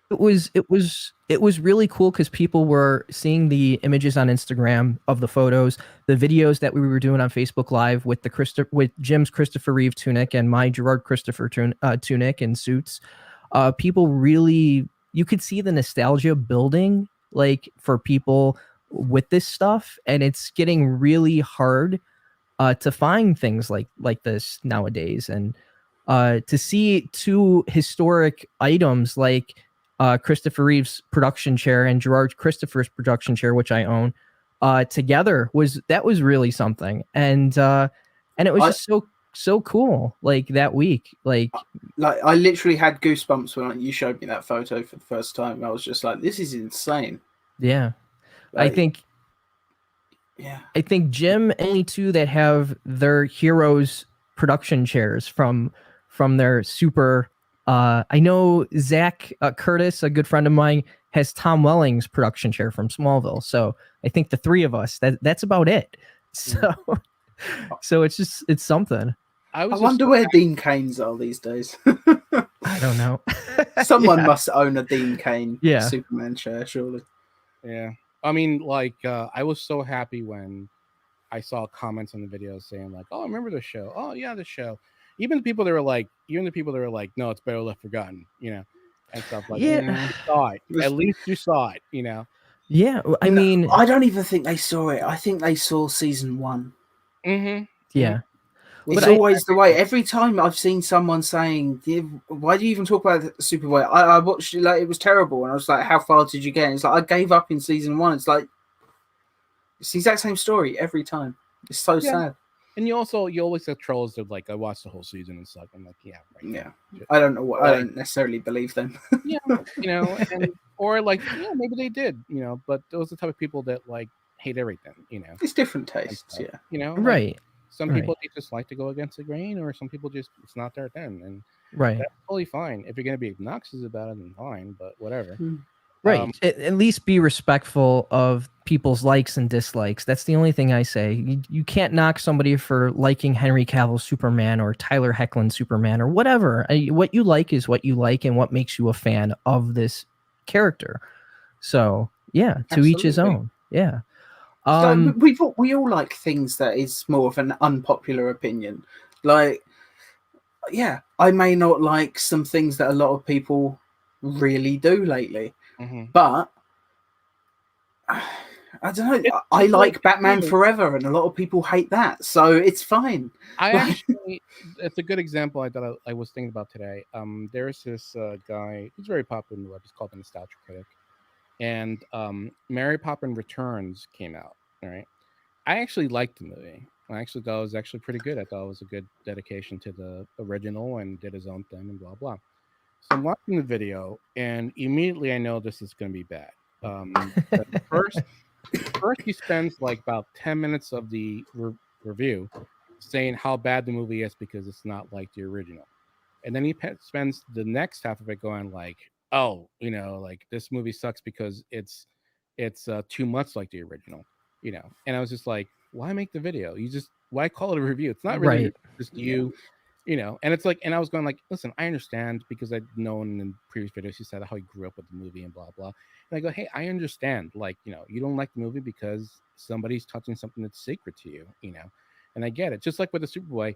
It was really cool because people were seeing the images on Instagram of the photos, the videos that we were doing on Facebook Live with with Jim's Christopher Reeve tunic and my Gerard Christopher tunic and suits. People really, you could see the nostalgia building, like for people with this stuff, and it's getting really hard to find things like this nowadays, and to see 2 historic items like Christopher Reeve's production chair and Gerard Christopher's production chair, which I own, together was really something, and it was just so cool. Like that week, like I literally had goosebumps when you showed me that photo for the first time. I was just like, this is insane. Yeah, I think Yeah. I think Jim only two that have their heroes production chairs from their super. I know Zach Curtis, a good friend of mine, has Tom Welling's production chair from Smallville. So I think the three of us, that's about it. So so it's something. I wonder where Dean Canes are these days. I don't know. Someone must own a Dean Kane Yeah. Superman chair, surely. Yeah. I mean, like, I was so happy when I saw comments on the video saying like, "Oh, I remember the show. Oh, yeah, the show." Even the people that were like, "No, it's better left forgotten," you know, and stuff like. Yeah. You saw it. At least you saw it, you know. Yeah, I mean, I don't even think they saw it. I think they saw season 1. Mm-hmm. Yeah. It's always the way. Every time I've seen someone saying, "Why do you even talk about Superboy?" I watched it, like, it was terrible, and I was like, "How far did you get?" And it's like, I gave up in season 1. It's like it's the exact same story every time. It's so sad. And you always have trolls that like, I watched the whole season and suck. I'm like, yeah, right. Yeah, I don't know what. I don't necessarily believe them. Yeah, you know, or like, yeah, maybe they did, you know, but those are the type of people that like hate everything, you know. It's different tastes, yeah. You know, like, right. Some people they just like to go against the grain, or some people just it's not their thing, and that's totally fine. If you're gonna be obnoxious about it, then fine, but whatever. Right. At least be respectful of people's likes and dislikes. That's the only thing I say. You can't knock somebody for liking Henry Cavill Superman or Tyler Hoechlin Superman or whatever. What you like is what you like and what makes you a fan of this character. So, yeah, to each his own. Yeah. So we all like things that is more of an unpopular opinion. Like, yeah, I may not like some things that a lot of people really do lately, but I don't know. I like Batman Forever, and a lot of people hate that, so it's fine. Actually, it's a good example. I thought I was thinking about today. There's this guy who's very popular in the web. He's called the Nostalgia Critic, and Mary Poppins Returns came out. All right, I actually liked the movie. I actually thought it was actually pretty good. I thought it was a good dedication to the original and did his own thing and blah blah. So I'm watching the video, and immediately I know this is going to be bad. First he spends like about 10 minutes of the review saying how bad the movie is because it's not like the original, and then he spends the next half of it going like, "Oh, you know, like this movie sucks because it's too much like the original," you know. And I was just like, "Why make the video? Why call it a review? It's not really just you." You know, and it's like, and I was going like, listen, I understand because I'd known in previous videos he said how he grew up with the movie and blah blah. And I go, hey, I understand, like, you know, you don't like the movie because somebody's touching something that's sacred to you, you know, and I get it. Just like with the Superboy,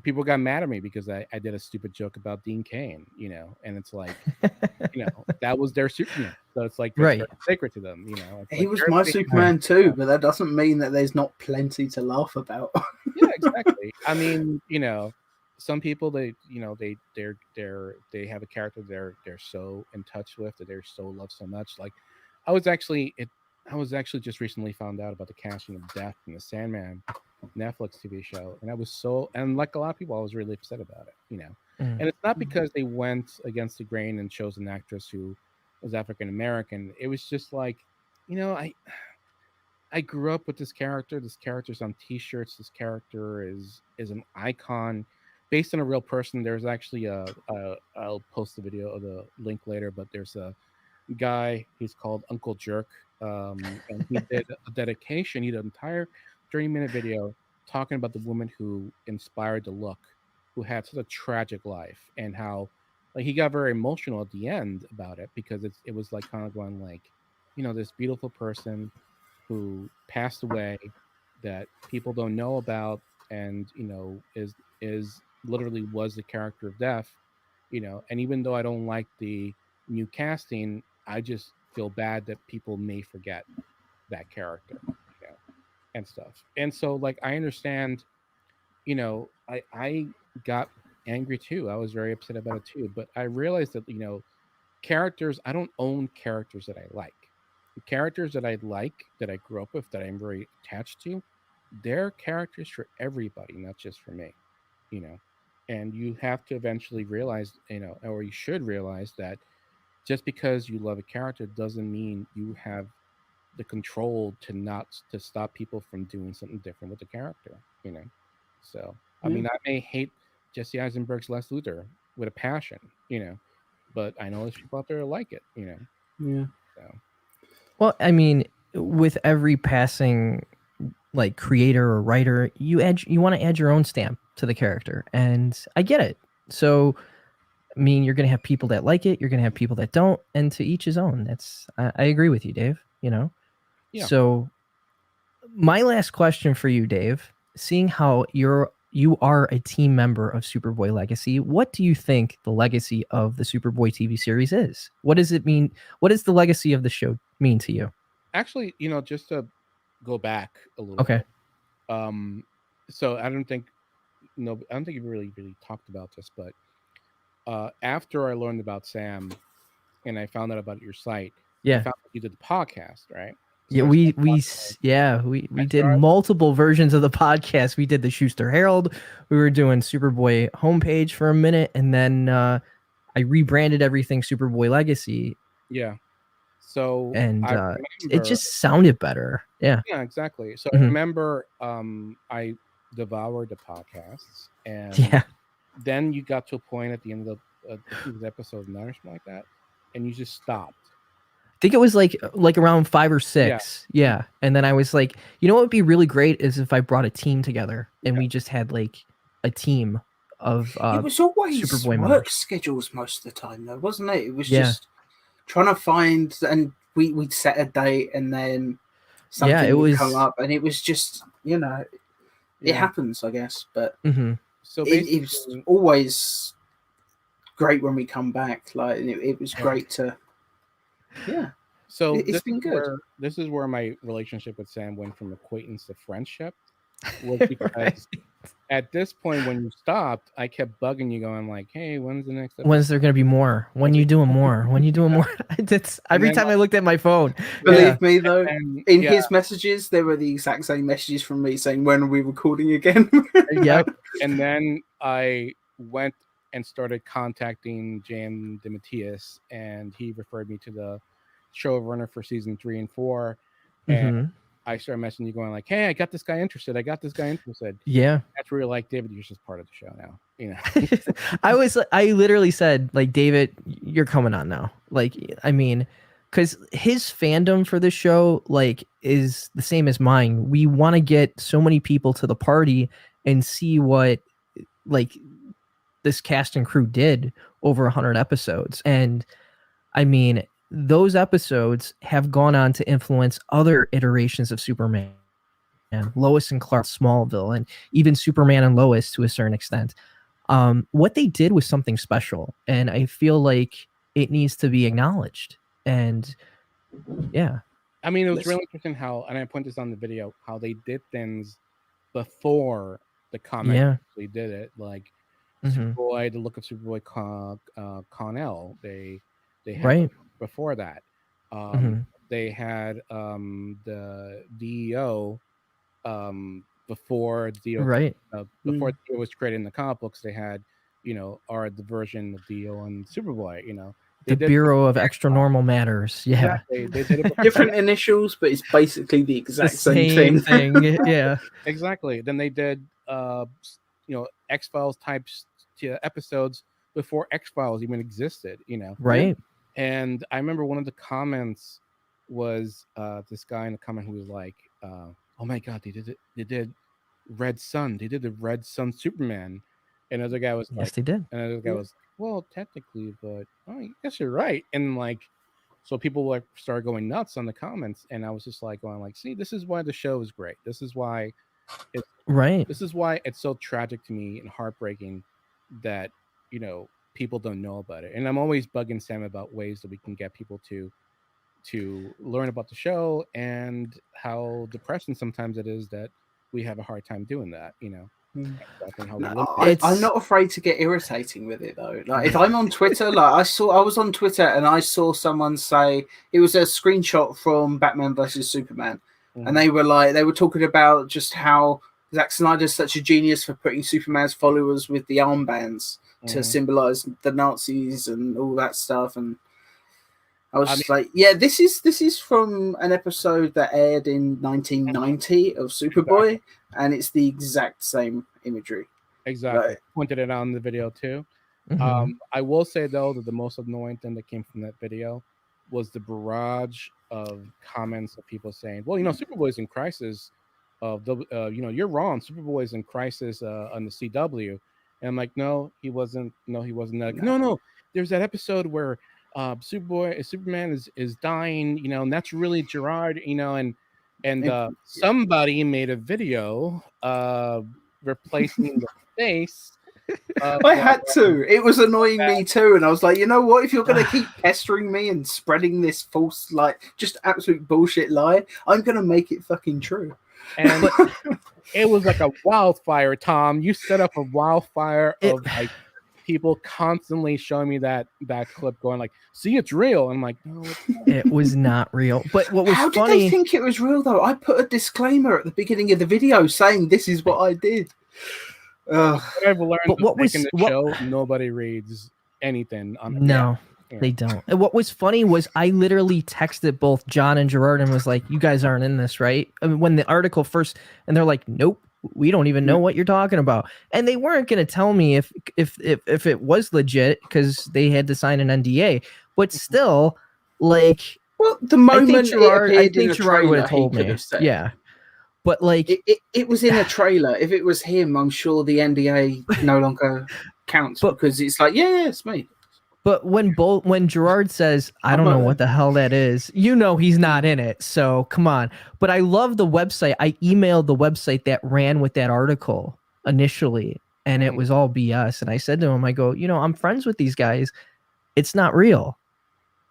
people got mad at me because I did a stupid joke about Dean Cain, you know, and it's like, you know, that was their Superman, so it's like that's very sacred to them, you know. He was my Superman too, but that doesn't mean that there's not plenty to laugh about. Yeah, exactly. I mean, you know, some people they have a character they're so in touch with that they're so loved so much. Like I was actually just recently found out about the casting of Death in the Sandman Netflix TV show, and like a lot of people, I was really upset about it, you know. And it's not because they went against the grain and chose an actress who was African American. It was just like, you know, I grew up with this character. This character's on T-shirts. This character is an icon, based on a real person. There's actually I'll post the video or the link later, but there's a guy. He's called Uncle Jerk, and he did a dedication. He did an entire 30-minute video talking about the woman who inspired the look, who had such a tragic life, and how like he got very emotional at the end about it because it was like kind of going like, you know, this beautiful person who passed away that people don't know about, and you know is literally was the character of Death, you know. And even though I don't like the new casting, I just feel bad that people may forget that character, you know, and stuff. And so like I understand, you know, I got angry too. I was very upset about it too, but I realized that, you know, characters, I don't own characters that I like. The characters that I like, that I grew up with, that I'm very attached to, they're characters for everybody, not just for me, you know. And you have to eventually realize, you know, or you should realize that just because you love a character doesn't mean you have the control to stop people from doing something different with the character, you know. So I mean, I may hate Jesse Eisenberg's Lex Luthor with a passion, you know, but I know there's people out there that like it, you know. Yeah. So Well, I mean, with every passing like creator or writer, you want to add your own stamp to the character, and I get it. So, I mean, you're gonna have people that like it, you're gonna have people that don't, and to each his own. I agree with you, Dave. You know, yeah. So my last question for you, Dave, seeing how you are a team member of Superboy Legacy, what do you think the legacy of the Superboy TV series is? What does it mean? What does the legacy of the show mean to you? Actually, you know, just to go back a little Okay. bit. So I don't think you really talked about this, but after I learned about Sam and I found out about your site, I Yeah. found out you did the podcast, right? Yeah, So we did multiple versions of the podcast. We did the Schuster Herald. We were doing Superboy homepage for a minute, and then I rebranded everything Superboy Legacy, yeah. So and I it remember, just sounded better. Yeah. yeah, exactly. So I Mhm. remember I devoured the podcasts, and Yeah. then you got to a point at the end of I think it was episode 9 or something like that, and you just stopped. I think it was like around 5 or 6. Yeah. And then I was like, you know what would be really great is if I brought a team together and we just had like a team of It was always Superboy work members. schedules most of the time, though, wasn't it? It was Yeah. just trying to find, and we'd set a date, and then something it would was come up, and it was just, you know, it happens, I guess. But Mhm. So it was always great when we come back. Like it was great to, yeah. So It's been good. This is where my relationship with Sam went from acquaintance to friendship. Was because Right. at this point when you stopped, I kept bugging you, going like, "Hey, when's the next episode? When's there gonna be more? When you doing more? When you doing more? That's every time I looked at my phone. Believe me, though, And, in his messages, there were the exact same messages from me saying, "When are we recording again?" Yep. And then I went and started contacting Jan DeMatteis, and he referred me to the showrunner for season 3 and 4. And I started messaging you, going like, "Hey, I got this guy interested. Yeah. That's where you're like, David, you're just part of the show now. You know." I literally said, like, David, you're coming on now. Like, I mean, because his fandom for this show, like, is the same as mine. We want to get so many people to the party and see what, like, this cast and crew did over 100 episodes. And I mean, those episodes have gone on to influence other iterations of Superman, Lois and Clark, Smallville, and even Superman and Lois to a certain extent. What they did was something special, and I feel like it needs to be acknowledged. And yeah, I mean, it was really interesting how, and I point this on the video, how they did things before the comic actually did it. Like Superboy, the look of Superboy Connell, they had before that. They had the DEO before DEO before DEO was created in the comic books. They had, you know, the version of DEO and Superboy, you know. The Bureau of Extra Normal Matters. Yeah. Exactly. They did it different initials, but it's basically the exact same thing. Yeah. Exactly. Then they did you know, X-Files types episodes before X-Files even existed, you know. Right. And I remember one of the comments was this guy in the comment who was like, "Oh my God, they did Red Sun. They did the Red Sun Superman." And the other guy was like, "Yes, they did." And the other guy was, "Well, technically, but I guess you're right." And like, so people like started going nuts on the comments, and I was just like going like, "See, this is why the show is great. This is why it's right. This is why it's so tragic to me and heartbreaking that, you know, people don't know about it." And I'm always bugging Sam about ways that we can get people to learn about the show, and how depressing sometimes it is that we have a hard time doing that, you know. I'm not afraid to get irritating with it, though. Like if I'm on Twitter, like I was on Twitter and I saw someone say, it was a screenshot from Batman versus Superman, and they were talking about just how Zack Snyder's such a genius for putting Superman's followers with the armbands to symbolize the Nazis and all that stuff. And I was like, yeah, this is from an episode that aired in 1990 of Superboy, and it's the exact same imagery. Exactly. Like, Pointed it out in the video too. I will say though that the most annoying thing that came from that video was the barrage of comments of people saying, "Well, Superboy's in crisis. You're wrong. Superboy's in crisis on the CW." And I'm like, "No, he wasn't. No, he wasn't. No. There's that episode where Superman is dying. And that's really Gerard. And somebody made a video replacing the face." I had to. It was annoying me too, and I was like, you know what? If you're going to keep pestering me and spreading this false, just absolute bullshit lie, I'm going to make it fucking true. And it was like a wildfire, Tom. You set up a wildfire of people constantly showing me that clip, going like, "See, it's real." I'm like, no, it was not real. But what was How funny? did they think it was real though? I put a disclaimer at the beginning of the video saying this is what I did. What I've learned making the show, nobody reads anything on the No, they don't. And what was funny was I literally texted both John and Gerard and was like, "You guys aren't in this, right?" I mean, when the article first, and they're like, "Nope, we don't even know what you're talking about." And they weren't going to tell me if it was legit because they had to sign an NDA. But still, like, well, the moment I think in the Gerard would trailer, have told me. Yeah. But like it was in a trailer. If it was him, I'm sure the NDA no longer counts because it's like, yeah, it's me. But when Gerard says, "I don't know what the hell that is," he's not in it. So come on. But I love the website. I emailed the website that ran with that article initially, and it was all BS. And I said to him, I go, I'm friends with these guys. It's not real.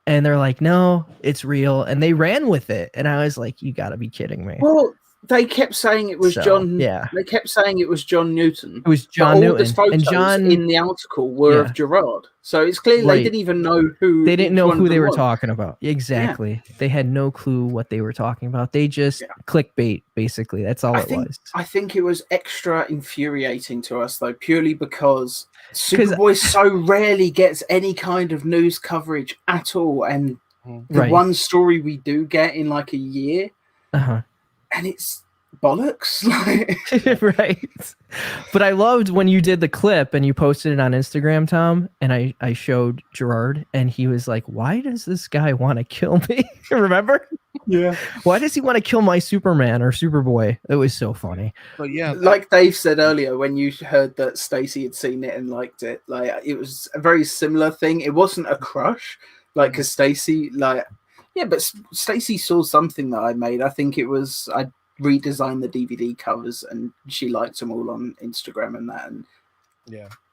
And they're like, "No, it's real." And they ran with it. And I was like, you got to be kidding me. Well, they kept saying it was John. Yeah. They kept saying it was John Newton. It was John Newton. All the photos and John in the article were of Gerard. So it's clear they didn't even know who. They didn't know who they were talking about. Exactly. Yeah. They had no clue what they were talking about. They just clickbait, basically. That's all it was. I think it was extra infuriating to us, though, purely because Superboy so rarely gets any kind of news coverage at all. And the one story we do get in like a year. And it's bollocks. Right. But I loved when you did the clip and you posted it on Instagram, Tom, and I showed Gerard and he was like, "Why does this guy want to kill me?" Remember? Yeah. Why does he want to kill my Superman or Superboy? It was so funny. But yeah, like Dave said earlier, when you heard that Stacey had seen it and liked it, like it was a very similar thing. It wasn't a crush, like because Stacey, but Stacey saw something that I made. I think it was I redesigned the DVD covers, and she liked them all on Instagram and that. And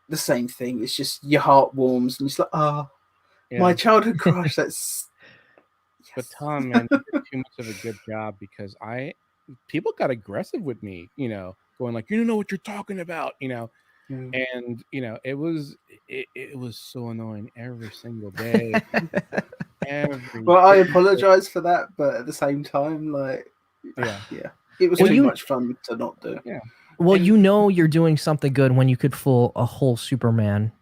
the same thing. It's just your heart warms, and it's like, my childhood crush. That's. But Tom, man, you did too much of a good job because people got aggressive with me, going like, "You don't know what you're talking about," and it was so annoying every single day. Well, I apologize for that, but at the same time, it was too much fun to not do. Yeah. Well, you're doing something good when you could fool a whole Superman,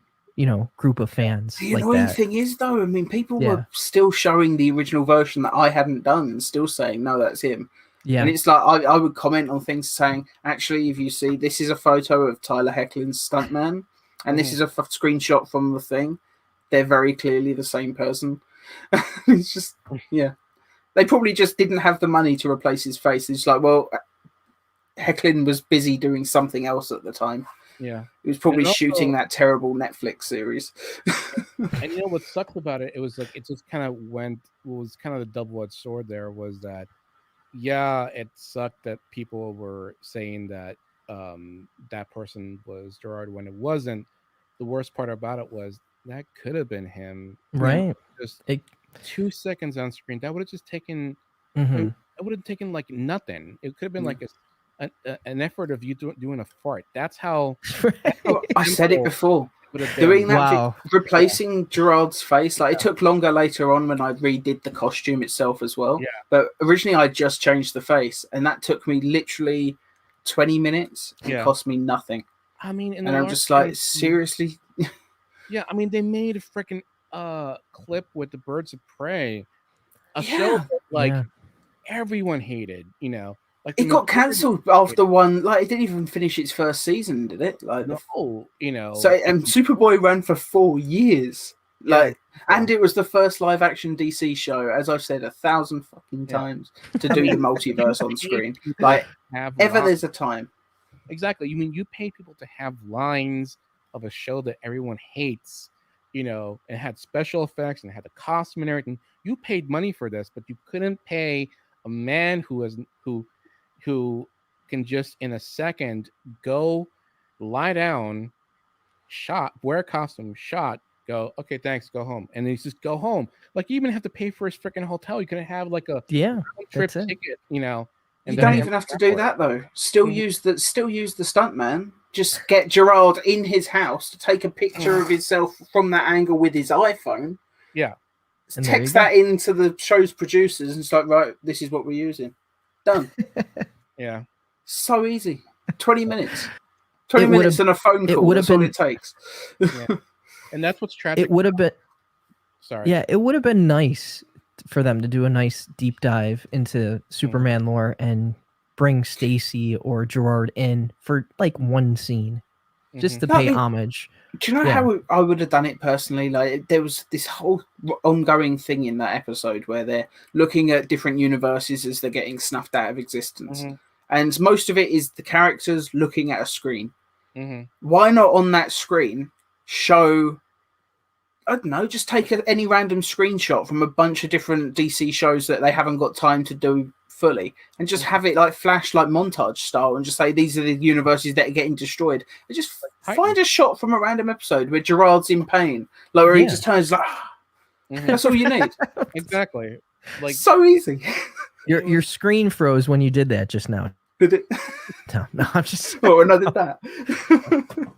group of fans. The annoying thing is, though, I mean, people were still showing the original version that I hadn't done and still saying, "No, that's him." Yeah. And it's like I would comment on things saying, "Actually, if you see, this is a photo of Tyler Hoechlin's stuntman, and this is a screenshot from the thing. They're very clearly the same person." It's just, they probably just didn't have the money to replace his face. It's like, well, Hoechlin was busy doing something else at the time. Yeah, he was probably shooting that terrible Netflix series. And what sucked about it? It was like it just kind of was kind of the double-edged sword. There was that, it sucked that people were saying that that person was Gerard when it wasn't. The worst part about it was that could have been him, right? Just 2 seconds on screen. That would have just taken. It would have taken like nothing. It could have been like an effort of you doing a fart. That's how. I said it before. Doing that, replacing Gerard's face. Like it took longer later on when I redid the costume itself as well. Yeah. But originally I just changed the face, and that took me literally 20 minutes. It cost me nothing. I mean, and I'm just like, seriously. Yeah, I mean, they made freaking clip with the Birds of Prey, a Yeah. show that like Yeah. everyone hated, like the It got majority cancelled after one. Like, it didn't even finish its first season, did it? Like, no, so and Superboy ran for 4 years. Like, yeah. and it was the first live action DC show, as I've said 1,000 fucking times, to do the multiverse on screen. Like, ever there's a time. Exactly. You mean you pay people to have lines of a show that everyone hates, and had special effects and had the costume and everything. You paid money for this, but you couldn't pay a man who can just in a second go lie down, wear a costume, go, okay, thanks, go home. And then he's just go home. Like, you even have to pay for his freaking hotel. You couldn't have like a trip ticket, You don't even have to do that though. Still use the stunt man. Just get Gerard in his house to take a picture of himself from that angle with his iPhone. Yeah. And text that into the show's producers and it's like, right, this is what we're using. Done. Yeah. So easy. 20 minutes. 20 minutes and a phone call. That's all it takes. Yeah. And that's what's tragic. It would have been. Sorry. Yeah, it would have been nice for them to do a nice deep dive into Superman lore and bring Stacy or Gerard in for like one scene, just to pay homage. Do you know how I would have done it personally? Like, there was this whole ongoing thing in that episode where they're looking at different universes as they're getting snuffed out of existence. And most of it is the characters looking at a screen. Why not on that screen show, I don't know, just take any random screenshot from a bunch of different DC shows that they haven't got time to do fully and just have it like flash like montage style and just say these are the universes that are getting destroyed and just find a shot from a random episode where Gerard's in pain, like where he just turns like that's all you need. Exactly. Like, so easy. Your screen froze when you did that just now. Did it? No, I'm just oh, and I did that.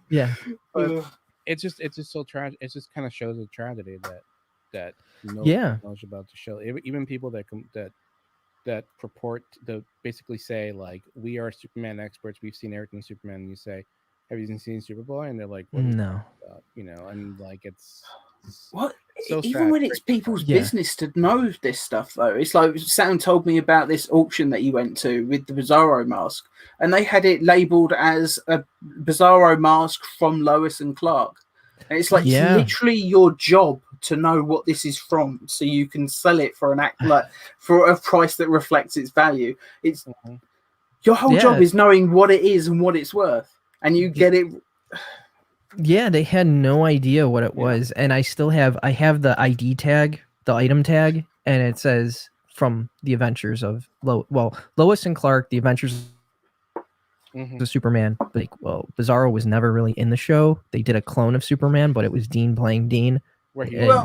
Yeah. It's just so tragic. It just kind of shows a tragedy that knows about the show. Even people that purport to basically say like, we are Superman experts, we've seen everything Superman, and you say, have you seen Superboy? And they're like, no, and like it's what? So even when it's people's business to know this stuff, though, it's like Sam told me about this auction that he went to with the Bizarro mask, and they had it labeled as a Bizarro mask from Lois and Clark. And it's like it's literally your job to know what this is from, so you can sell it for for a price that reflects its value. It's your whole job is knowing what it is and what it's worth, and you get it. Yeah, they had no idea what it was, and I have the ID tag, the item tag, and it says from the Adventures of Lois and Clark, the Adventures of Superman. Bizarro was never really in the show. They did a clone of Superman, but it was Dean playing Dean.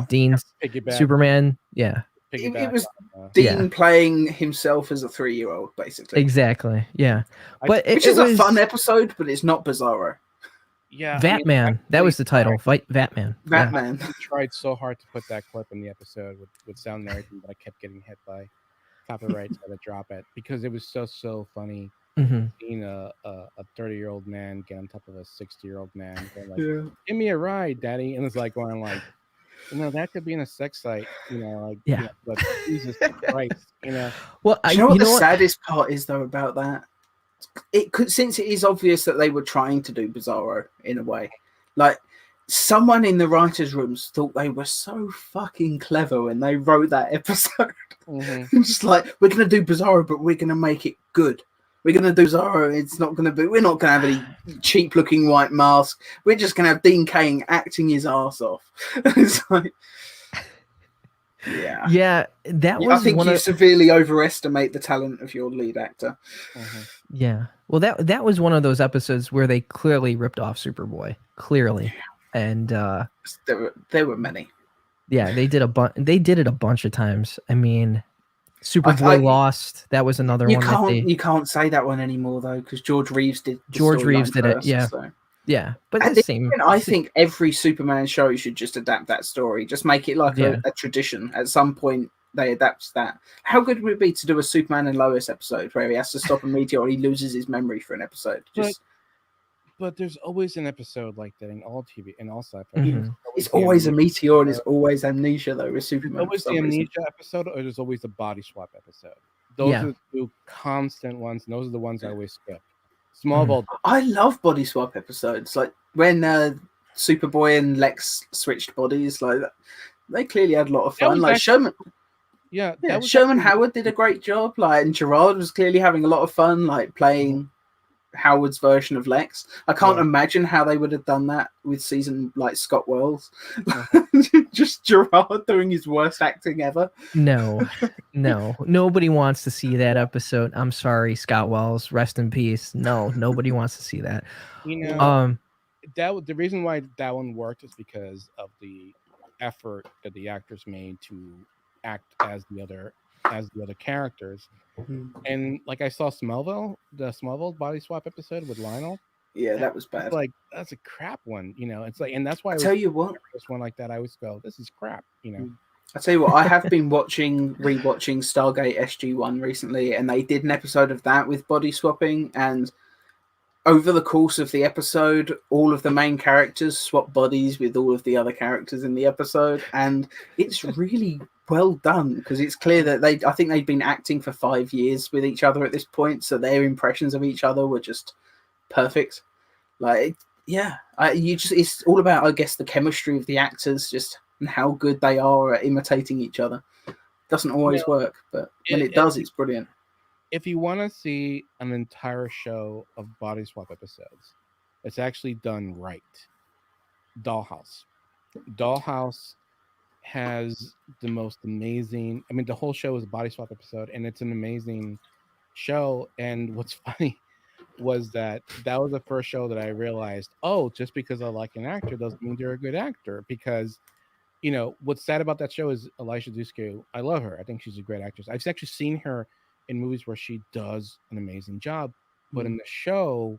Dean's Superman. Yeah, it was Dean playing himself as a 3-year-old, basically. Exactly. Yeah, which is a fun episode, but it's not Bizarro. Yeah, Vatman. That was the title. Fight Vatman. Vatman. I tried so hard to put that clip in the episode with sound and everything, but I kept getting hit by copyrights. Had to drop it because it was so funny. Seeing a 30-year-old man get on top of a 60-year-old man, going like, "Give me a ride, daddy," and it's like going like, that could be in a sex site, but Jesus Christ, Well, you know what the saddest part is though about that? It could, since it is obvious that they were trying to do Bizarro in a way, like someone in the writers' rooms thought they were so fucking clever when they wrote that episode. Just like, we're gonna do Bizarro, but we're gonna make it good. We're gonna do Bizarro. We're not gonna have any cheap looking white mask. We're just gonna have Dean Cain acting his ass off. It's like, that was. I think you severely overestimate the talent of your lead actor. Yeah, well, that was one of those episodes where they clearly ripped off Superboy, and there were many. Yeah, they did it a bunch of times. I mean, Superboy Lost. That was another one. You can't say that one anymore though, because George Reeves did. It. Yeah. So. Yeah, but I think every Superman show should just adapt that story. Just make it like a tradition. At some point, they adapt that. How good would it be to do a Superman and Lois episode where he has to stop immediately or he loses his memory for an episode? But there's always an episode like that in all TV, in all sci-fi. Mhm. It's the always a amnesia meteor and it's episode. always amnesia though with There's Superman for always the some reason. amnesia episode, or there's always the body swap episode. Those Yeah. are the two constant ones, and those are the ones I always skip. Mm. Smallville. I love body swap episodes, like when Superboy and Lex switched bodies. Like they clearly had a lot of That fun. was Like actually, that was Sherman actually- Howard did a great job. Like, and Gerard was clearly having a lot of fun, like playing Howard's version of Lex. I can't Yeah. imagine how they would have done that with season like Scott Wells. Just Gerard doing his worst acting ever. No, nobody wants to see that episode. I'm sorry, Scott Wells, rest in peace. No, nobody wants to see that. You know, the reason why that one worked is because of the effort that the actors made to act as the other characters. And like I saw the Smallville body swap episode with Lionel. Yeah, that was bad. Like that's a crap one, you know. It's like, and that's why I tell you what, this one like that, I always go, this is crap, you know. I tell you what, I have been rewatching Stargate SG-1 recently, and they did an episode of that with body swapping, and over the course of the episode, all of the main characters swap bodies with all of the other characters in the episode, and it's really well done because it's clear that I think they'd been acting for 5 years with each other at this point, so their impressions of each other were just perfect. Like, yeah, it's all about, I guess, the chemistry of the actors, just and how good they are at imitating each other. Doesn't always work, but when it does, it's brilliant. If you want to see an entire show of body swap episodes, it's actually done right. Dollhouse has the most amazing. I mean, the whole show is a body swap episode, and it's an amazing show. And what's funny was that was the first show that I realized, oh, just because I like an actor doesn't mean they're a good actor. Because, you know, what's sad about that show is Elisha Dushku. I love her. I think she's a great actress. I've actually seen her in movies where she does an amazing job, but in the show,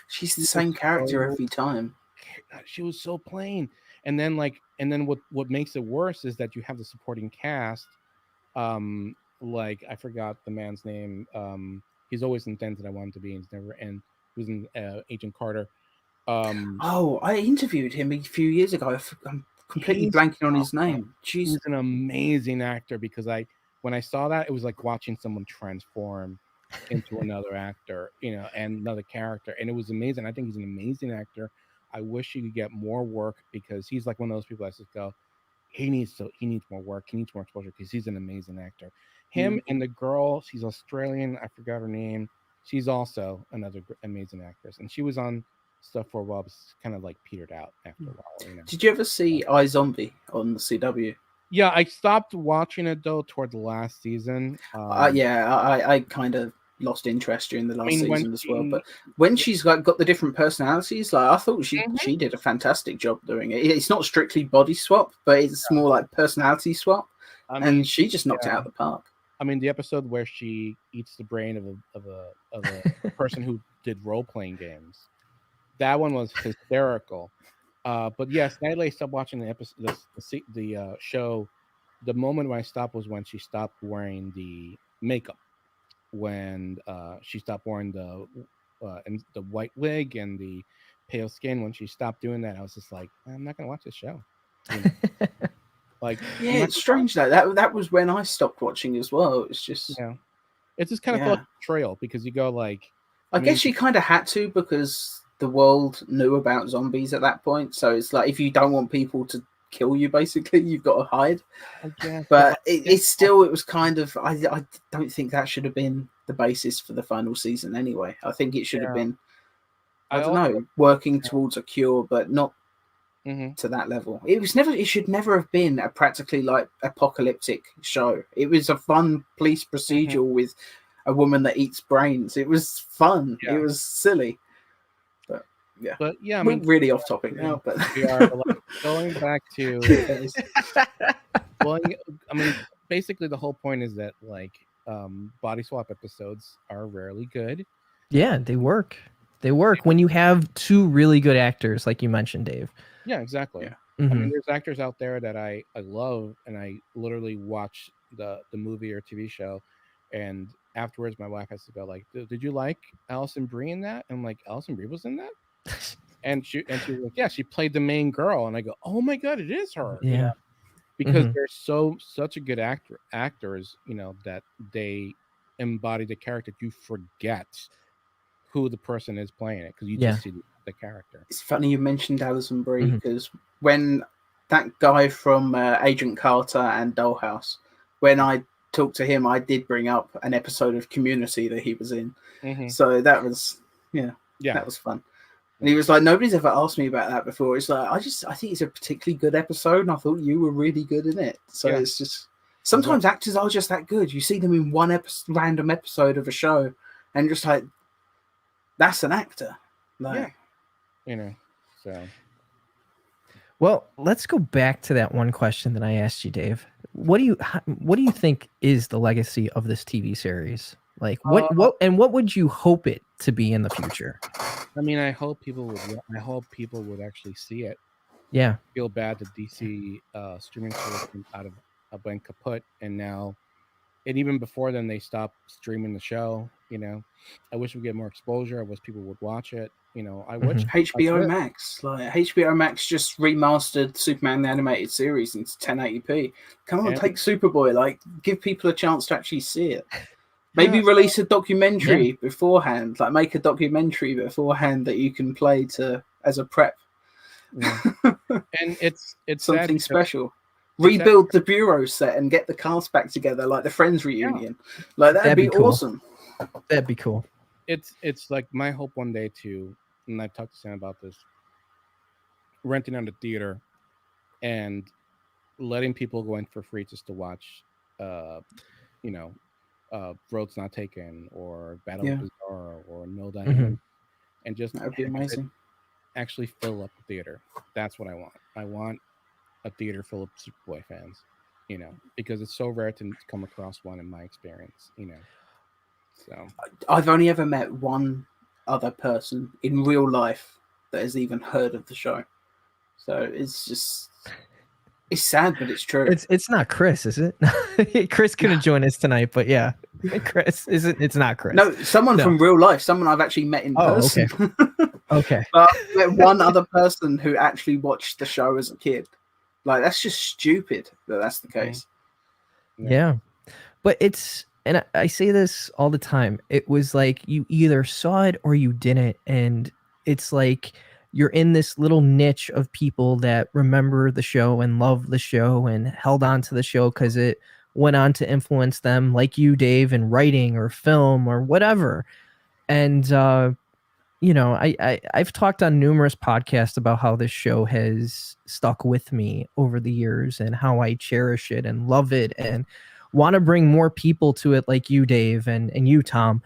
she's the same character every time. She was so plain. And then what makes it worse is that you have the supporting cast. Like I forgot the man's name. He's always in things that I wanted to be. He's never, and who's in Agent Carter. I interviewed him a few years ago. I'm completely blanking on his name. He's an amazing actor because when I saw that, it was like watching someone transform into another actor, you know, and another character, and it was amazing. I think he's an amazing actor. I wish he could get more work because he's like one of those people I just go, he needs more work, he needs more exposure because he's an amazing actor. Him and the girl, she's Australian, I forgot her name. She's also another amazing actress, and she was on stuff for a while, but kind of like petered out after a while. You know? Did you ever see iZombie on the CW? Yeah, I stopped watching it though toward the last season. I kind of lost interest during the last season as well. But when she's got the different personalities, like I thought she did a fantastic job doing it. It's not strictly body swap, but it's more like personality swap, and she just knocked it out of the park. I mean, the episode where she eats the brain of a person who did role playing games, that one was hysterical. But yes, Natalie stopped watching the episode, the show. The moment when I stopped was when she stopped wearing the makeup, when she stopped wearing the white wig and the pale skin. When she stopped doing that, I was just like, I'm not gonna watch this show. You know? Like, yeah, it's strange that was when I stopped watching as well. It's just it just kind of felt like a betrayal because you go like, I guess you kind of had to because the world knew about zombies at that point. So it's like if you don't want people to kill you, basically, you've got to hide. But it was kind of. I don't think that should have been the basis for the final season anyway. I think it should have been. I don't know, working towards a cure, but not to that level. It should never have been a practically like apocalyptic show. It was a fun police procedural with a woman that eats brains. It was fun. It was silly. But I mean, we're really off topic now. But we are going back to. Well, I mean, basically the whole point is that like body swap episodes are rarely good. Yeah, they work. They work when you have two really good actors, like you mentioned, Dave. Yeah, exactly. Yeah. I mean, there's actors out there that I love, and I literally watch the movie or TV show, and afterwards my wife has to go like, "Did you like Alison Brie in that?" And I'm like, "Alison Brie was in that?" And she was like, yeah, she played the main girl, and I go, oh my god, it is her. You know, Yeah. because Mhm. they're such a good actors, you know, that they embody the character. You forget who the person is playing it because you Yeah. just see the character. It's funny you mentioned Alison Brie, Mhm. because when that guy from Agent Carter and Dollhouse, when I talked to him, I did bring up an episode of Community that he was in. Mhm. So that was, Yeah. that was fun. And he was like, nobody's ever asked me about that before. It's like, I think it's a particularly good episode, and I thought you were really good in it. So Yeah. it's just, sometimes actors are just that good. You see them in one random episode of a show, and just like, that's an actor. Like, Yeah. You know, so. Well, let's go back to that one question that I asked you, Dave. What do you think is the legacy of this TV series? Like what would you hope it to be in the future? I mean, I hope people would actually see it. Yeah. Feel bad that DC streaming service went kaput, and now, and even before then, they stopped streaming the show. You know, I wish we get more exposure. I wish people would watch it. You know, I wish HBO Max, like HBO Max just remastered Superman the animated series into 1080p. Come on, take Superboy. Like, give people a chance to actually see it. Maybe release a documentary beforehand. Like, make a documentary beforehand that you can play as a prep. Yeah. And it's something special. Rebuild the Bureau set and get the cast back together, like the Friends reunion. Yeah. Like that'd be cool. awesome. That'd be cool. It's like my hope one day too, and I talked to Sam about this, renting out a theater and letting people go in for free just to watch you know, Roads Not Taken or Battle of Bizarre or No Diane, and just that would be amazing. Actually fill up the theater. That's what I want. I want a theater full of Superboy fans, you know, because it's so rare to come across one in my experience, you know. So I've only ever met one other person in real life that has even heard of the show. So it's sad, but it's true. It's not Chris, is it? Chris couldn't join us tonight, but yeah, Chris isn't. It's not Chris. No, someone from real life, someone I've actually met in person. Okay. But I met one other person who actually watched the show as a kid. Like, that's just stupid that that's the case. Yeah. But it's, and I say this all the time, it was like you either saw it or you didn't. And it's like you're in this little niche of people that remember the show and love the show and held on to the show because it went on to influence them, like you, Dave, in writing or film or whatever. And, you know, I've talked on numerous podcasts about how this show has stuck with me over the years and how I cherish it and love it and want to bring more people to it, like you, Dave, and you, Tom.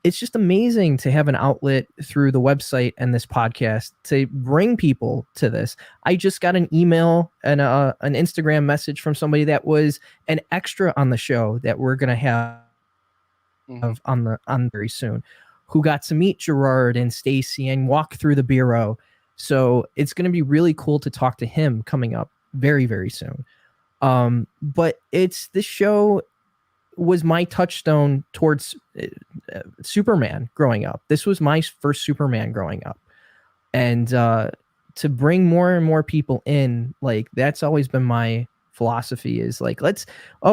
It's just amazing to have an outlet through the website and this podcast to bring people to this. I just got an email and an Instagram message from somebody that was an extra on the show that we're going to have on very soon, who got to meet Gerard and Stacy and walk through the Bureau. So it's going to be really cool to talk to him coming up very, very soon. But this show was my touchstone towards Superman growing up. This was my first Superman growing up. And to bring more and more people in, like, that's always been my philosophy, is like,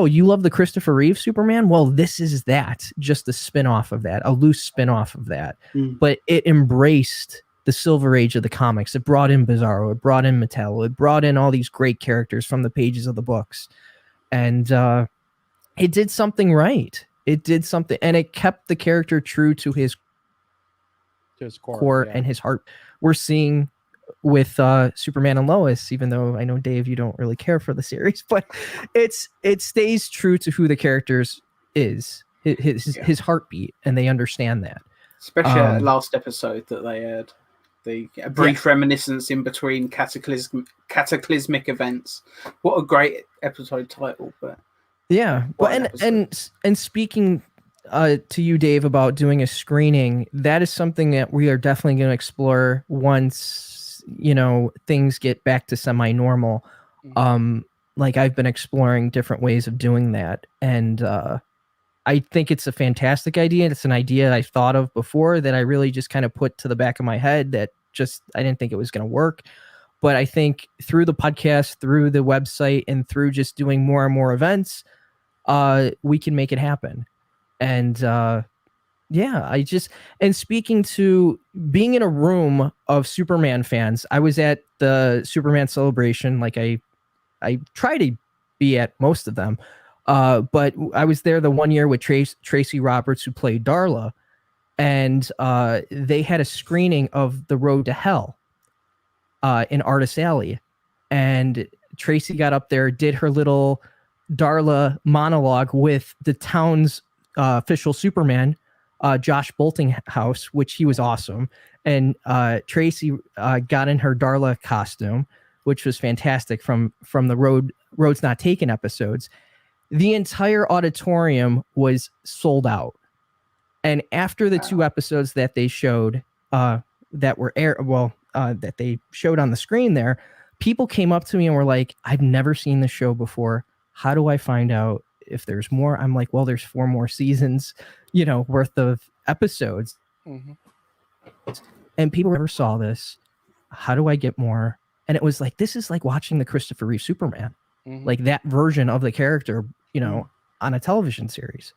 you love the Christopher Reeve Superman? Well, this is that, just a spin-off of that, a loose spin-off of that. But it embraced the Silver Age of the comics. It brought in Bizarro, it brought in Mattel, it brought in all these great characters from the pages of the books. And it did something right. It did something, and it kept the character true to his core and his heart. We're seeing with Superman and Lois, even though I know, Dave, you don't really care for the series, but it stays true to who the characters is, his heartbeat, and they understand that. Especially that last episode that they had, a brief reminiscence in between cataclysmic events. What a great episode title! But and speaking to you, Dave, about doing a screening, that is something that we are definitely going to explore once, you know, things get back to semi-normal. Like, I've been exploring different ways of doing that, and I think it's a fantastic idea. It's an idea I thought of before that I really just kind of put to the back of my head that just I didn't think it was going to work. But I think through the podcast, through the website, and through just doing more and more events, we can make it happen. And and speaking to being in a room of Superman fans, I was at the Superman celebration. Like I try to be at most of them. But I was there the one year with Tracy Roberts, who played Darla, and they had a screening of The Road to Hell in Artist Alley. And Tracy got up there, did her little Darla monologue with the town's official Superman, Josh Boltinghouse, which he was awesome. And Tracy got in her Darla costume, which was fantastic from the Roads Not Taken episodes. The entire auditorium was sold out. And after the two episodes that they showed that were that they showed on the screen there, people came up to me and were like, I've never seen the show before. How do I find out if there's more? I'm like, well, there's 4 more seasons, worth of episodes. Mm-hmm. And people never saw this. How do I get more? And it was like, this is like watching the Christopher Reeve Superman, like that version of the character, on a television series.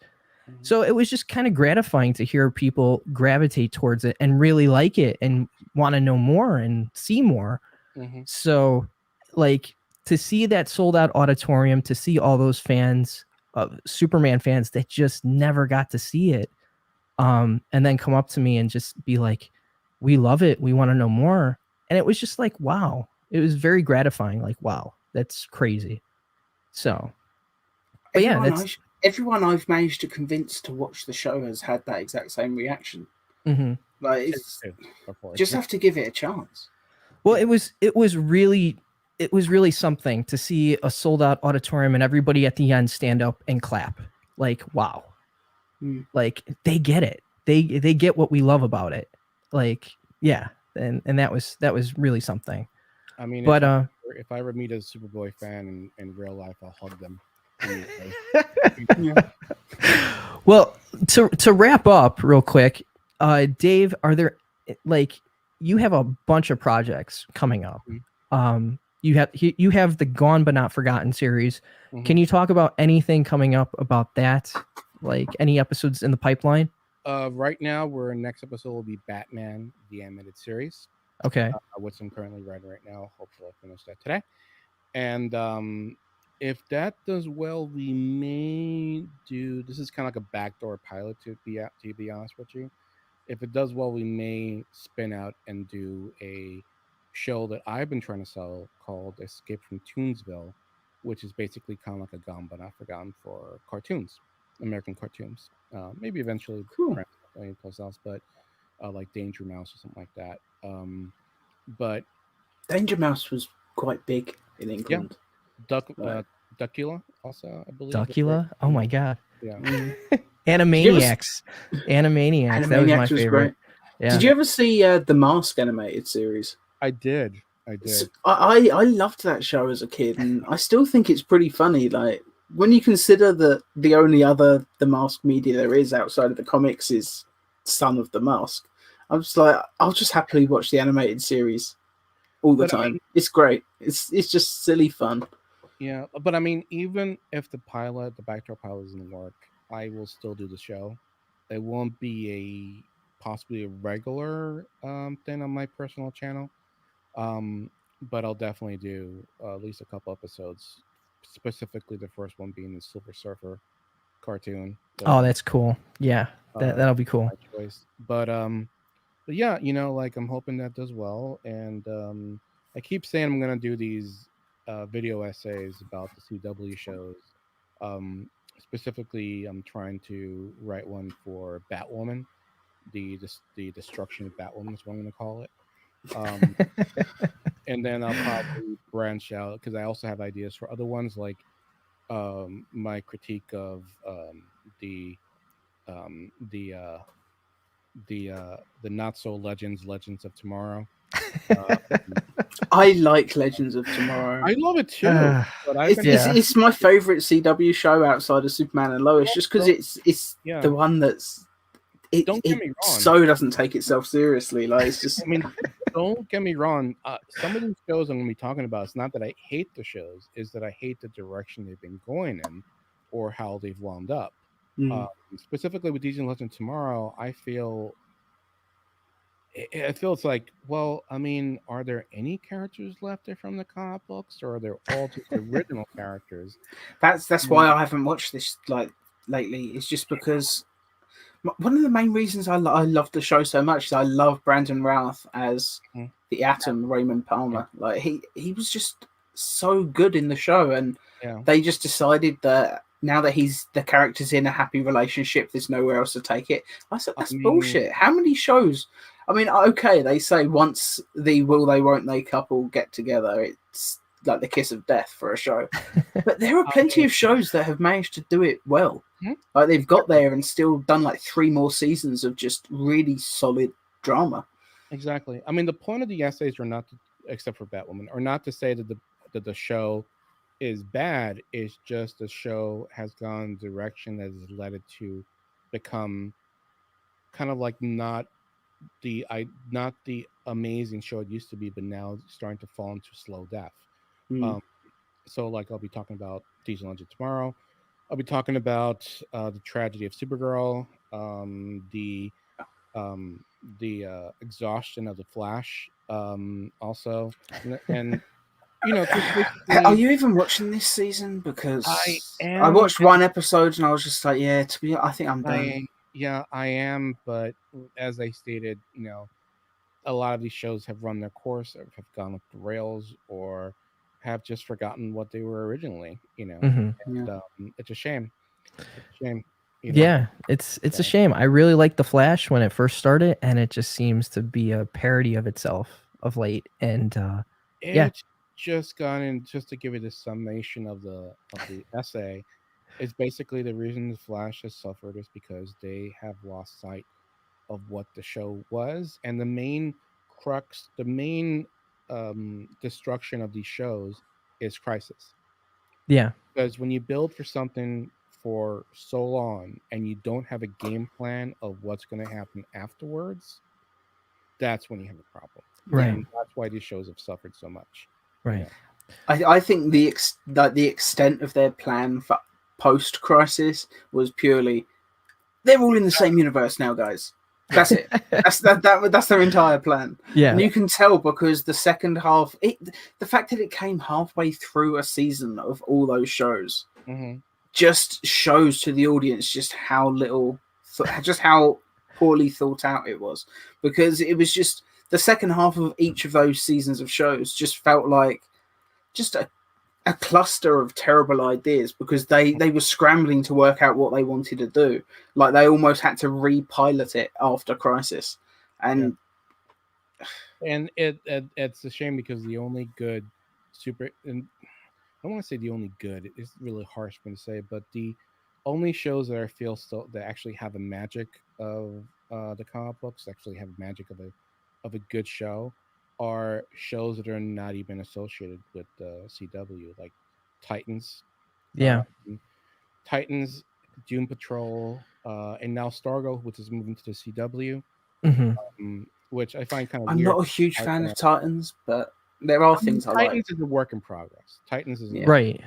So it was just kind of gratifying to hear people gravitate towards it and really like it and want to know more and see more. So like to see that sold out auditorium, to see all those fans, Superman fans that just never got to see it, and then come up to me and just be like, we love it. We want to know more. And it was just like, wow, it was very gratifying. Like, wow, that's crazy. So, but everyone I've managed to convince to watch the show has had that exact same reaction. Like, just have to give it a chance. Well, it was really something to see a sold out auditorium and everybody at the end stand up and clap. Like, wow, like they get it. They get what we love about it. Like, yeah, and that was really something. I mean, but if I ever meet a Superboy fan in real life, I'll hug them. Well, to wrap up real quick, Dave, are there, like, you have a bunch of projects coming up. You have the Gone But Not Forgotten series. Can you talk about anything coming up about that? Like any episodes in the pipeline? Right now, next episode will be Batman, the animated series. Okay. Which I'm currently writing right now. Hopefully I'll finish that today. And if that does well, we may do, this is kind of like a backdoor pilot to be honest with you. If it does well, we may spin out and do a show that I've been trying to sell called Escape from Toonsville, which is basically kind of like a Gone But Not Forgotten for cartoons, American cartoons. Maybe eventually anyplace else, but like Danger Mouse or something like that. But Danger Mouse was quite big in England. Yeah. Duckula also, I believe. Duckula? Oh my god. Yeah. Animaniacs. Animaniacs. That was my favorite. Great. Yeah. Did you ever see the Mask animated series? I did. I loved that show as a kid, and I still think it's pretty funny. Like, when you consider that the only other The Mask media there is outside of the comics is Son of the Mask, I'm just like, I'll just happily watch the animated series all the time. I mean, it's great. It's just silly fun. Yeah, but I mean, even if the backdoor pilot doesn't work, I will still do the show. It won't be possibly a regular thing on my personal channel, but I'll definitely do at least a couple episodes. Specifically, the first one being the Silver Surfer cartoon. Oh, that's cool. Yeah, that'll be cool. Choice. But yeah, like I'm hoping that does well, and I keep saying I'm gonna do these video essays about the CW shows. Specifically, I'm trying to write one for Batwoman, the destruction of Batwoman is what I'm gonna call it. And then I'll probably branch out because I also have ideas for other ones, like my critique of the not so Legends of Tomorrow. I like Legends of Tomorrow. I love it too, but It's my favorite CW show outside of Superman and Lois, just because it's the one that's don't get me wrong. So doesn't take itself seriously. Like it's just. I mean, don't get me wrong. Some of these shows I'm going to be talking about. It's not that I hate the shows; is that I hate the direction they've been going in, or how they've wound up. Specifically with Legends of Tomorrow, I feel it's like, well, I mean, are there any characters left there from the comic books, or are they all just original characters? That's why I haven't watched this like lately. It's just because one of the main reasons I love the show so much is I love Brandon Routh as the Atom, Raymond Palmer. Like he was just so good in the show, and they just decided that now that the character's in a happy relationship, there's nowhere else to take it. I said that's bullshit. How many shows? I mean, okay, they say once the will they won't they couple get together, it's like the kiss of death for a show. But there are plenty of shows that have managed to do it well. Like they've got there and still done like 3 more seasons of just really solid drama. Exactly. I mean, the point of the essays are not to, except for Batwoman, or not to say that the show is bad. It's just the show has gone a direction that has led it to become kind of like not the amazing show it used to be, but now starting to fall into slow death. So like I'll be talking about Legends of Tomorrow. I'll be talking about the tragedy of Supergirl, the exhaustion of the Flash, also, and you know, are you even watching this season? Because I watched 1 episode and I was just like, yeah, I think I'm done. I am, but as I stated, you know, a lot of these shows have run their course, or have gone off the rails, or have just forgotten what they were originally. You know, and, it's a shame. It's a shame. You know? Yeah, it's a shame. I really liked The Flash when it first started, and it just seems to be a parody of itself of late. And it's just gone in. Just to give you the summation of the essay, it's basically the reason The Flash has suffered is because they have lost sight of what the show was, and the main crux, the main destruction of these shows is crisis. Yeah, because when you build for something for so long and you don't have a game plan of what's going to happen afterwards, that's when you have a problem. Right. And that's why these shows have suffered so much. Right. You know? I think the extent of their plan for post-crisis was purely they're all in the same universe now, guys. That's it. That's their entire plan. Yeah. And you can tell because the second half, the fact that it came halfway through a season of all those shows just shows to the audience just how little, just how poorly thought out it was. Because it was just the second half of each of those seasons of shows just felt like just a cluster of terrible ideas because they were scrambling to work out what they wanted to do. Like they almost had to repilot it after Crisis. And it's a shame because the only good and I don't want to say the only good, it's really harsh for me to say, but the only shows that I feel still that actually have the magic of the comic books, actually have magic of a good show, are shows that are not even associated with CW, like Titans. Titans, Doom Patrol, and now Stargo, which is moving to the CW, which I find kind of weird. I'm not a huge fan of Titans, but there are things I like. Titans is a work in progress. Titans is right.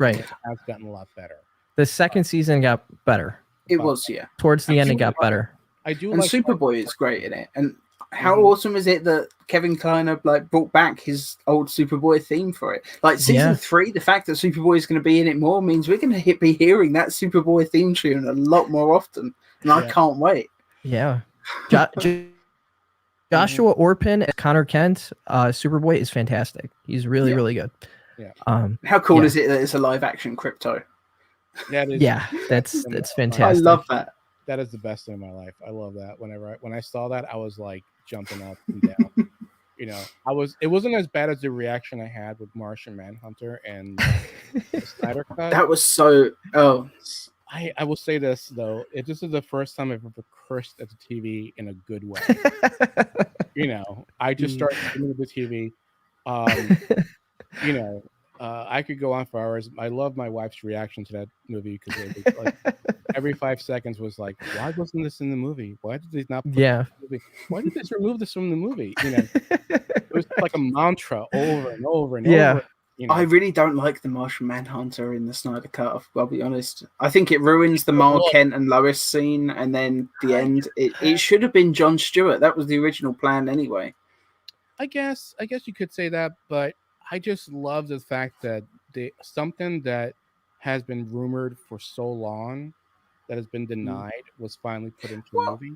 It has gotten a lot better. The second season got better. It was, Towards the end, it got better. I do, and like Superboy is great in it. And how awesome is it that Kevin Kline like brought back his old Superboy theme for it? Like season 3, the fact that Superboy is going to be in it more means we're going to be hearing that Superboy theme tune a lot more often, and I can't wait. Yeah, Joshua Orpin as Connor Kent, Superboy is fantastic. He's really really good. Yeah. How cool is it that it's a live action Crypto? That is, that's fantastic. I love that. That is the best thing in my life. I love that. When I saw that, I was like jumping up and down. You know, it wasn't as bad as the reaction I had with Martian Manhunter and the Snyder Cut. That was so. I will say this though, this is the first time I've ever cursed at the TV in a good way. I just started screaming at the TV. I could go on for hours. I love my wife's reaction to that movie because it was like every 5 seconds was like, why wasn't this in the movie? Why did they not put this in the movie? Why did they remove this from the movie? It was like a mantra over and over and over. I really don't like the Martian Manhunter in the Snyder Cut. I'll be honest. I think it ruins the Mark Kent and Lois scene, and then the end. It should have been Jon Stewart. That was the original plan, anyway. I guess you could say that, but I just love the fact that something that has been rumored for so long that has been denied was finally put into a movie,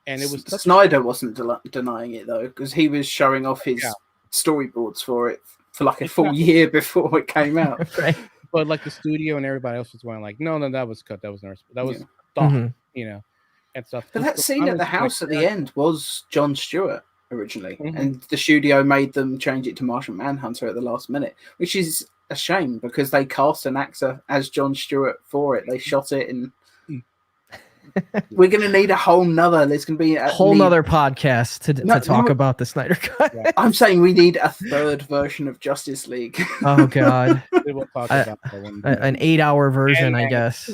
and it was Snyder wasn't denying it though, because he was showing off his storyboards for it for like a full year before it came out. Right. But like the studio and everybody else was going like, no, that was cut. That was thought, and stuff. But that scene at the house at the end was Jon Stewart originally, and the studio made them change it to Martian Manhunter at the last minute, which is a shame because they cast an actor as Jon Stewart for it. They shot it, and we're going to need a whole nother. There's going to be a whole nother podcast to talk about the Snyder Cut. Yeah. I'm saying we need a third version of Justice League. Oh God, we'll talk about an 8-hour version, I guess.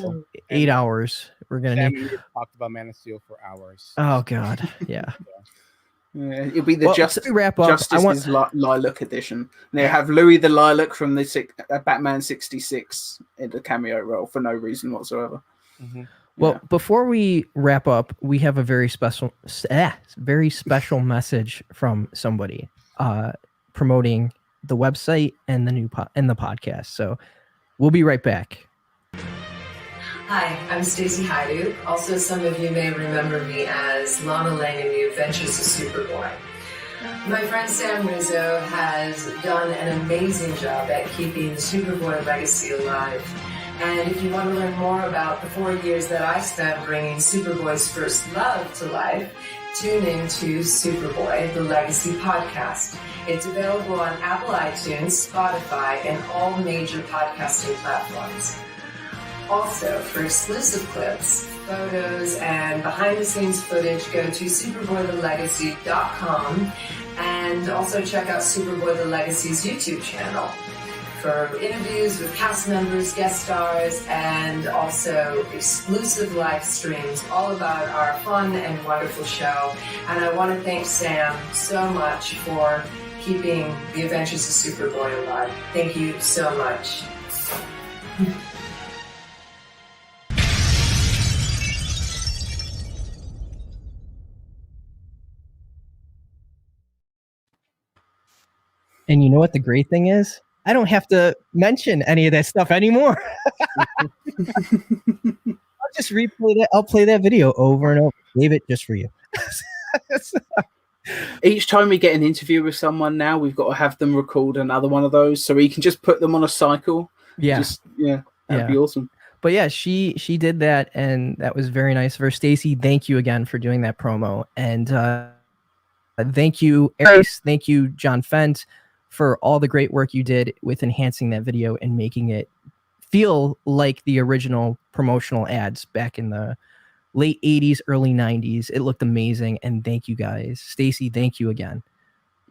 8 hours. We're gonna need to talk about Man of Steel for hours. Oh God, yeah. It'll be the Justice's Lilac edition. And they'll have Louis the Lilac from the Batman 66 in the cameo role for no reason whatsoever. Well, before we wrap up, we have a very special message from somebody promoting the website and the podcast. So we'll be right back. Hi, I'm Stacey Hyduke. Also, some of you may remember me as Lana Lang in The Adventures of Superboy. My friend Sam Rizzo has done an amazing job at keeping the Superboy legacy alive. And if you want to learn more about the 4 years that I spent bringing Superboy's first love to life, tune in to Superboy, the Legacy Podcast. It's available on Apple iTunes, Spotify, and all major podcasting platforms. Also, for exclusive clips, photos, and behind-the-scenes footage, go to superboythelegacy.com and also check out Superboy the Legacy's YouTube channel for interviews with cast members, guest stars, and also exclusive live streams all about our fun and wonderful show. And I want to thank Sam so much for keeping the Adventures of Superboy alive. Thank you so much. And you know what the great thing is? I don't have to mention any of that stuff anymore. I'll just replay that. I'll play that video over and over. Leave it just for you. Each time we get an interview with someone now, we've got to have them record another one of those so we can just put them on a cycle. That'd be awesome. But yeah, she did that, and that was very nice of her. Stacey, thank you again for doing that promo. And thank you, Aries. Thank you, John Fent, for all the great work you did with enhancing that video and making it feel like the original promotional ads back in the late 80s, early 90s. It looked amazing, and thank you guys. Stacey, thank you again.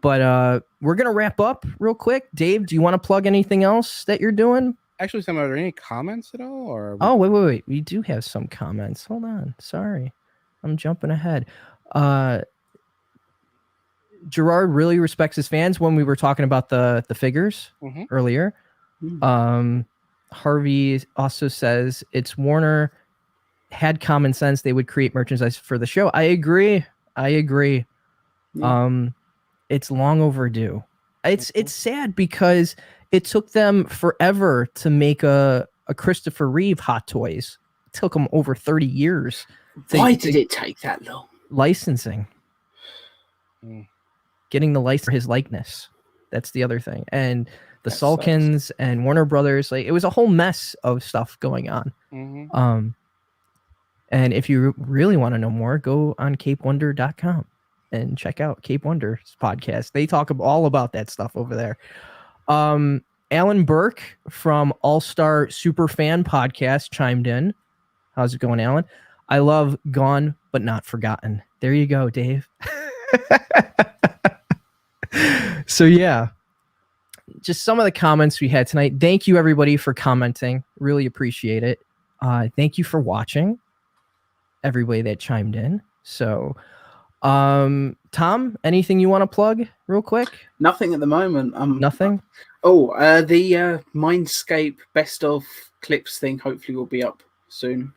But we're going to wrap up real quick. Dave, do you want to plug anything else that you're doing? Actually, Sam, are there any comments at all? Or Oh, wait. We do have some comments. Hold on. Sorry. I'm jumping ahead. Gerard really respects his fans when we were talking about the figures earlier. Harvey also says it's Warner had common sense. They would create merchandise for the show. I agree. Yeah. It's long overdue. It's sad because it took them forever to make a Christopher Reeve Hot Toys. It took them over 30 years. Why did it take that long? Licensing. Getting the license for his likeness. That's the other thing. And the Salkins and Warner Brothers, like, it was a whole mess of stuff going on. And if you really want to know more, go on capewonder.com and check out Cape Wonder's podcast. They talk all about that stuff over there. Alan Burke from All Star Superfan Podcast chimed in. How's it going, Alan? I love Gone But Not Forgotten. There you go, Dave. So yeah, just some of the comments we had tonight. Thank you everybody for commenting. Really appreciate it. Thank you for watching, everybody that chimed in. So Tom, anything you want to plug real quick? Nothing at the moment. Nothing. The Mindscape best of clips thing hopefully will be up soon.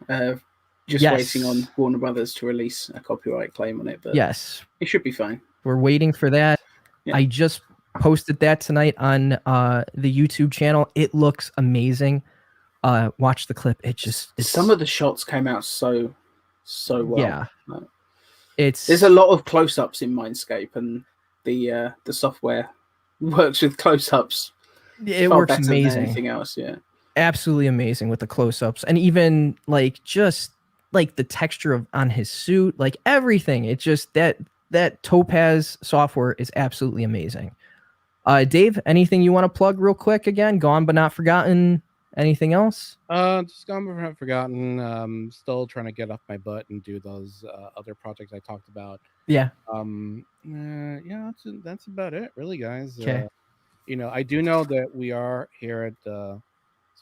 Just waiting on Warner Brothers to release a copyright claim on it, but yes, it should be fine. We're waiting for that. Yeah. I just posted that tonight on the YouTube channel. It looks amazing. Watch the clip. Some of the shots came out so well. Yeah. There's a lot of close-ups in Mindscape, and the software works with close-ups. It works amazing. Than anything else, yeah. Absolutely amazing with the close-ups, and even like just like the texture on his suit, like everything. It just that Topaz software is absolutely amazing. Dave, anything you want to plug real quick again? Gone But Not Forgotten. Anything else? Just Gone But Not Forgotten. Still trying to get off my butt and do those other projects I talked about. Yeah. Yeah, that's about it, really, guys. Okay. I do know that we are here at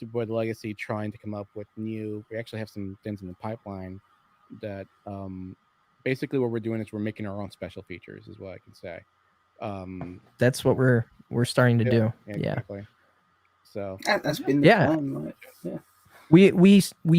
Superboy The Legacy trying to come up with we actually have some things in the pipeline that basically what we're doing is we're making our own special features, is what I can say. That's what we're starting to do. Exactly. Yeah. So that's been the plan, yeah. We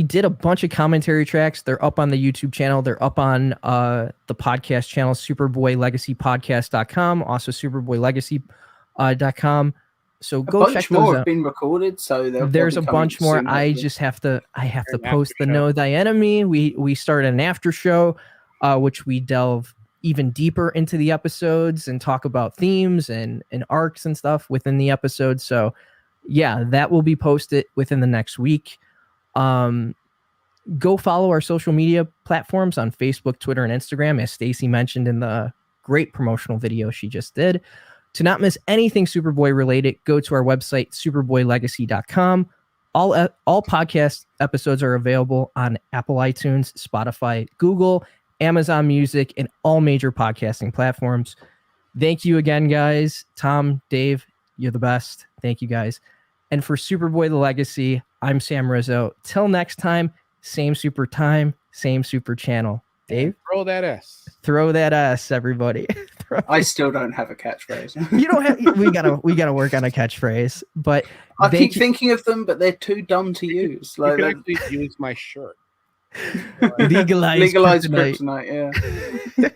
did a bunch of commentary tracks. They're up on the YouTube channel. They're up on the podcast channel, superboylegacypodcast.com, also superboylegacy.com. So go check those out. More have been recorded, so there's a bunch more. I have to post the Know Thy Enemy. We started an after show, which we delve even deeper into the episodes and talk about themes and arcs and stuff within the episode. So yeah, that will be posted within the next week. Go follow our social media platforms on Facebook, Twitter, and Instagram, as Stacy mentioned in the great promotional video she just did. To not miss anything Superboy related, go to our website, superboylegacy.com. All podcast episodes are available on Apple iTunes, Spotify, Google, Amazon Music, and all major podcasting platforms. Thank you again, guys. Tom, Dave, you're the best. Thank you, guys. And for Superboy The Legacy, I'm Sam Rizzo. Till next time, same super time, same super channel. Dave? Throw that S. Throw that S, everybody. I still don't have a catchphrase. You don't have. We gotta work on a catchphrase. But I keep thinking of them, but they're too dumb to use. Like, you can actually use my shirt. Legalize kryptonite. Yeah.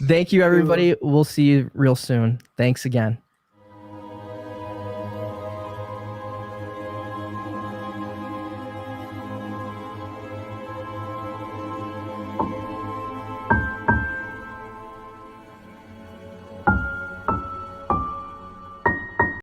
Thank you, everybody. We'll see you real soon. Thanks again.